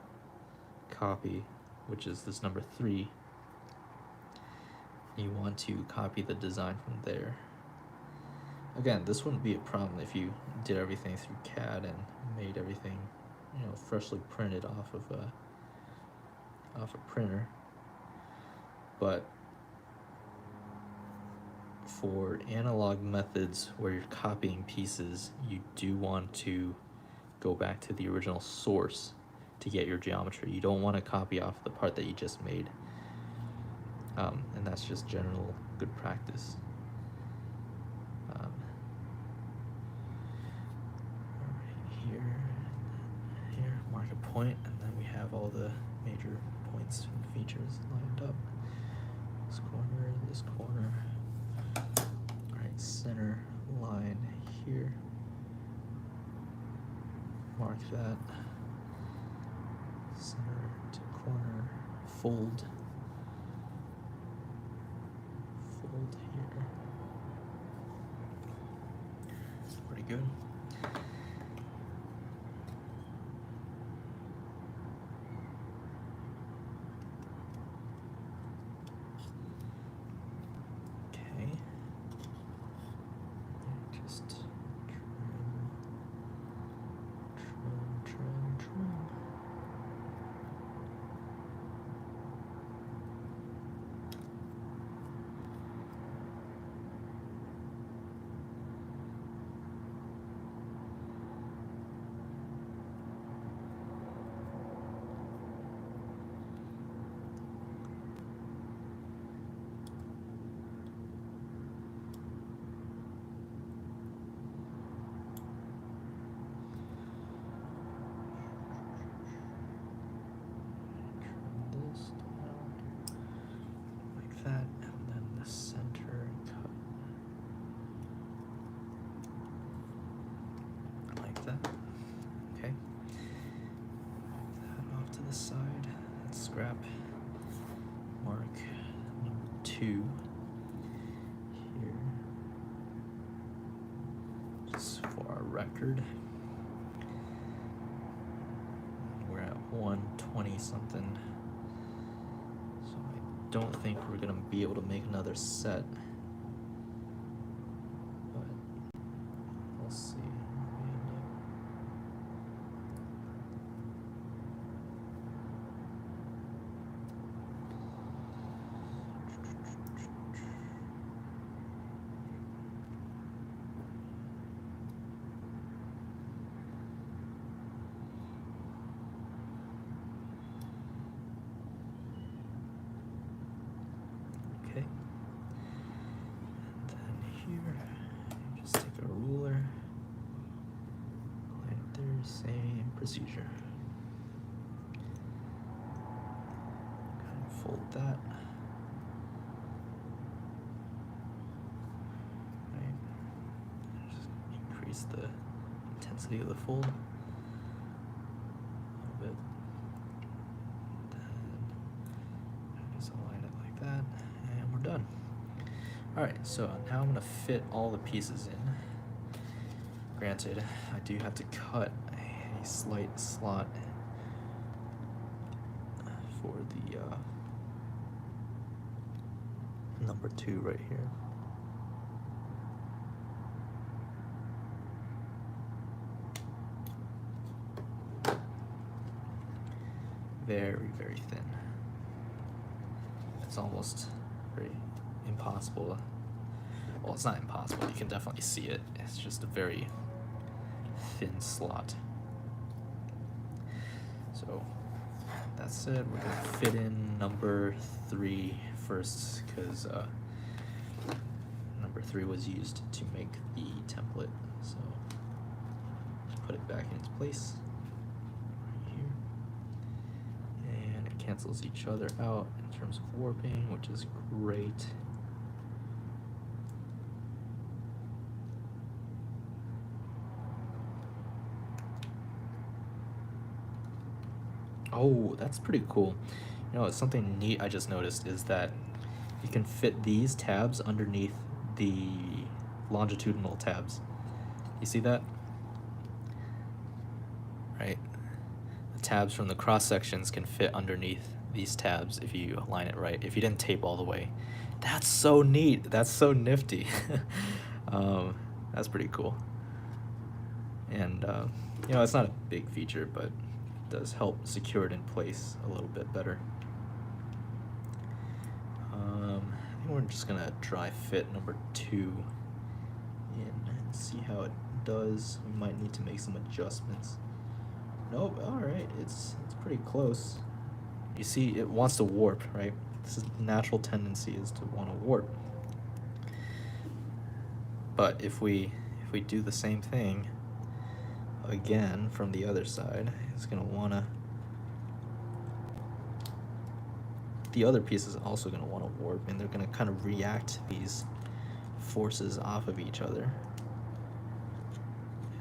[SPEAKER 1] copy, which is this number 3. You want to copy the design from there. Again, this wouldn't be a problem if you did everything through CAD and made everything, you know, freshly printed off of a printer. But for analog methods where you're copying pieces, you do want to go back to the original source to get your geometry. You don't want to copy off the part that you just made. And that's just general good practice. Here, mark a point, and then we have all the major points and features lined up. This corner. Alright, center line here. Mark that. Center to corner, fold here. Pretty good. Okay. Just trim. This down like that, and then the center cut like that. Okay. That off to the side. Let's scrap mark number 2 here, just for our record. We're at 120 something, so I don't think we're gonna be able to make another set, but we'll see. Okay, and then here, just take a ruler, right there, same procedure. Kind of fold that. Right, just increase the intensity of the fold a little bit. Then just align it like that. And we're done. Alright, so now I'm going to fit all the pieces in. Granted, I do have to cut a slight slot for the number 2 right here. Very, very thin. It's almost very impossible. Well, it's not impossible. You can definitely see it. It's just a very thin slot. So that said, we're gonna fit in number 3 first, because number 3 was used to make the template. So put it back in its place right here, and it cancels each other out in terms of warping, which is great. Oh, that's pretty cool. You know, it's something neat I just noticed is that you can fit these tabs underneath the longitudinal tabs. You see that? Right? The tabs from the cross sections can fit underneath these tabs if you align it right, if you didn't tape all the way. That's so neat. That's so nifty. That's pretty cool. And, you know, it's not a big feature, but it does help secure it in place a little bit better. I think we're just gonna dry fit number 2 in and see how it does. We might need to make some adjustments. Nope, alright, it's pretty close. You see, it wants to warp, right? This is natural tendency, is to want to warp. But if we do the same thing again from the other side, it's gonna wanna, the other piece is also gonna wanna warp, and they're gonna kind of react these forces off of each other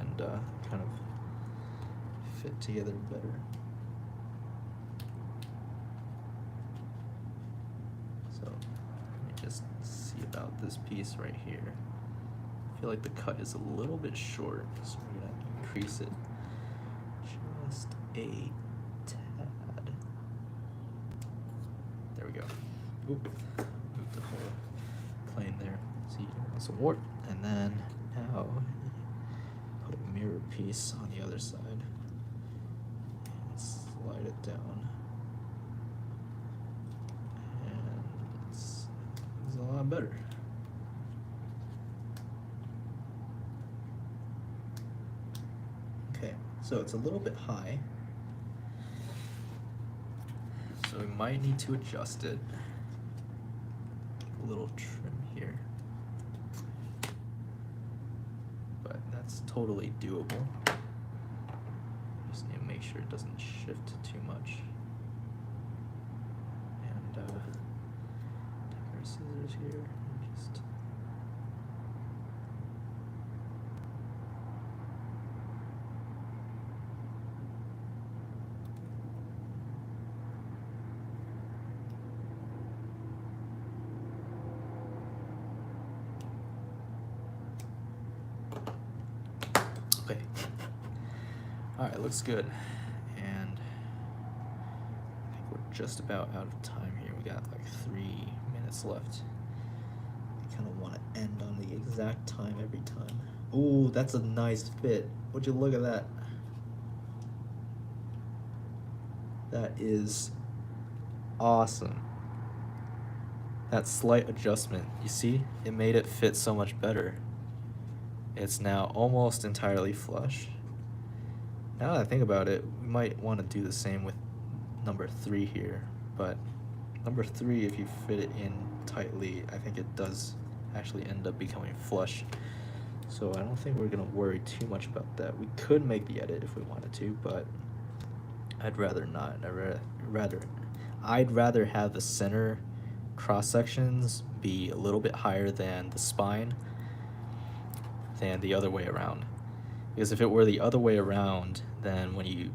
[SPEAKER 1] and kind of fit together better. So let me just see about this piece right here. I feel like the cut is a little bit short, so we're gonna increase it just a tad. There we go. Oop. Move the whole plane there. See, it's a warp. And then now put a mirror piece on the other side and slide it down. And it's a lot better. Okay, so it's a little bit high, so we might need to adjust it. A little trim here, but that's totally doable. Just need to make sure it doesn't shift too much. And take our scissors here and just okay. Alright, looks good. And I think we're just about out of time here. We got like 3 minutes left. I kind of want to end on the exact time every time. Ooh, that's a nice fit. Would you look at that? That is awesome. That slight adjustment, you see? It made it fit so much better. It's now almost entirely flush. Now that I think about it, we might want to do the same with number 3 here, but number 3, if you fit it in tightly, I think it does actually end up becoming flush. So I don't think we're gonna worry too much about that. We could make the edit if we wanted to, but I'd rather not. I'd rather have the center cross sections be a little bit higher than the spine than the other way around. Because if it were the other way around, then when you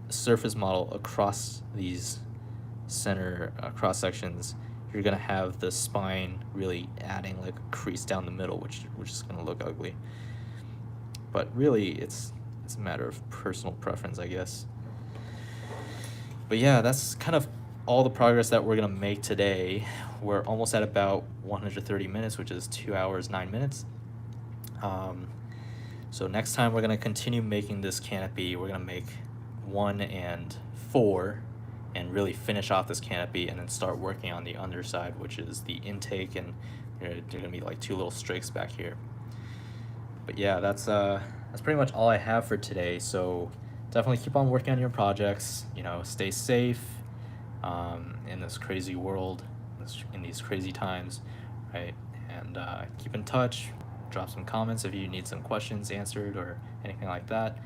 [SPEAKER 1] surface model across these center cross sections, you're gonna have the spine really adding like a crease down the middle, which is gonna look ugly. But really, it's a matter of personal preference, I guess. But yeah, that's kind of all the progress that we're gonna make today. We're almost at about 130 minutes, which is 2 hours, 9 minutes. So next time we're gonna continue making this canopy. We're gonna make 1 and 4 and really finish off this canopy, and then start working on the underside, which is the intake, and there are gonna be like 2 little strakes back here. But yeah, that's pretty much all I have for today. So definitely keep on working on your projects. You know, stay safe in this crazy world, in these crazy times, right? And keep in touch. Drop some comments if you need some questions answered or anything like that.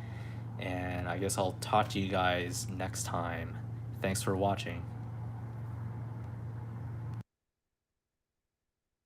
[SPEAKER 1] And I guess I'll talk to you guys next time. Thanks for watching.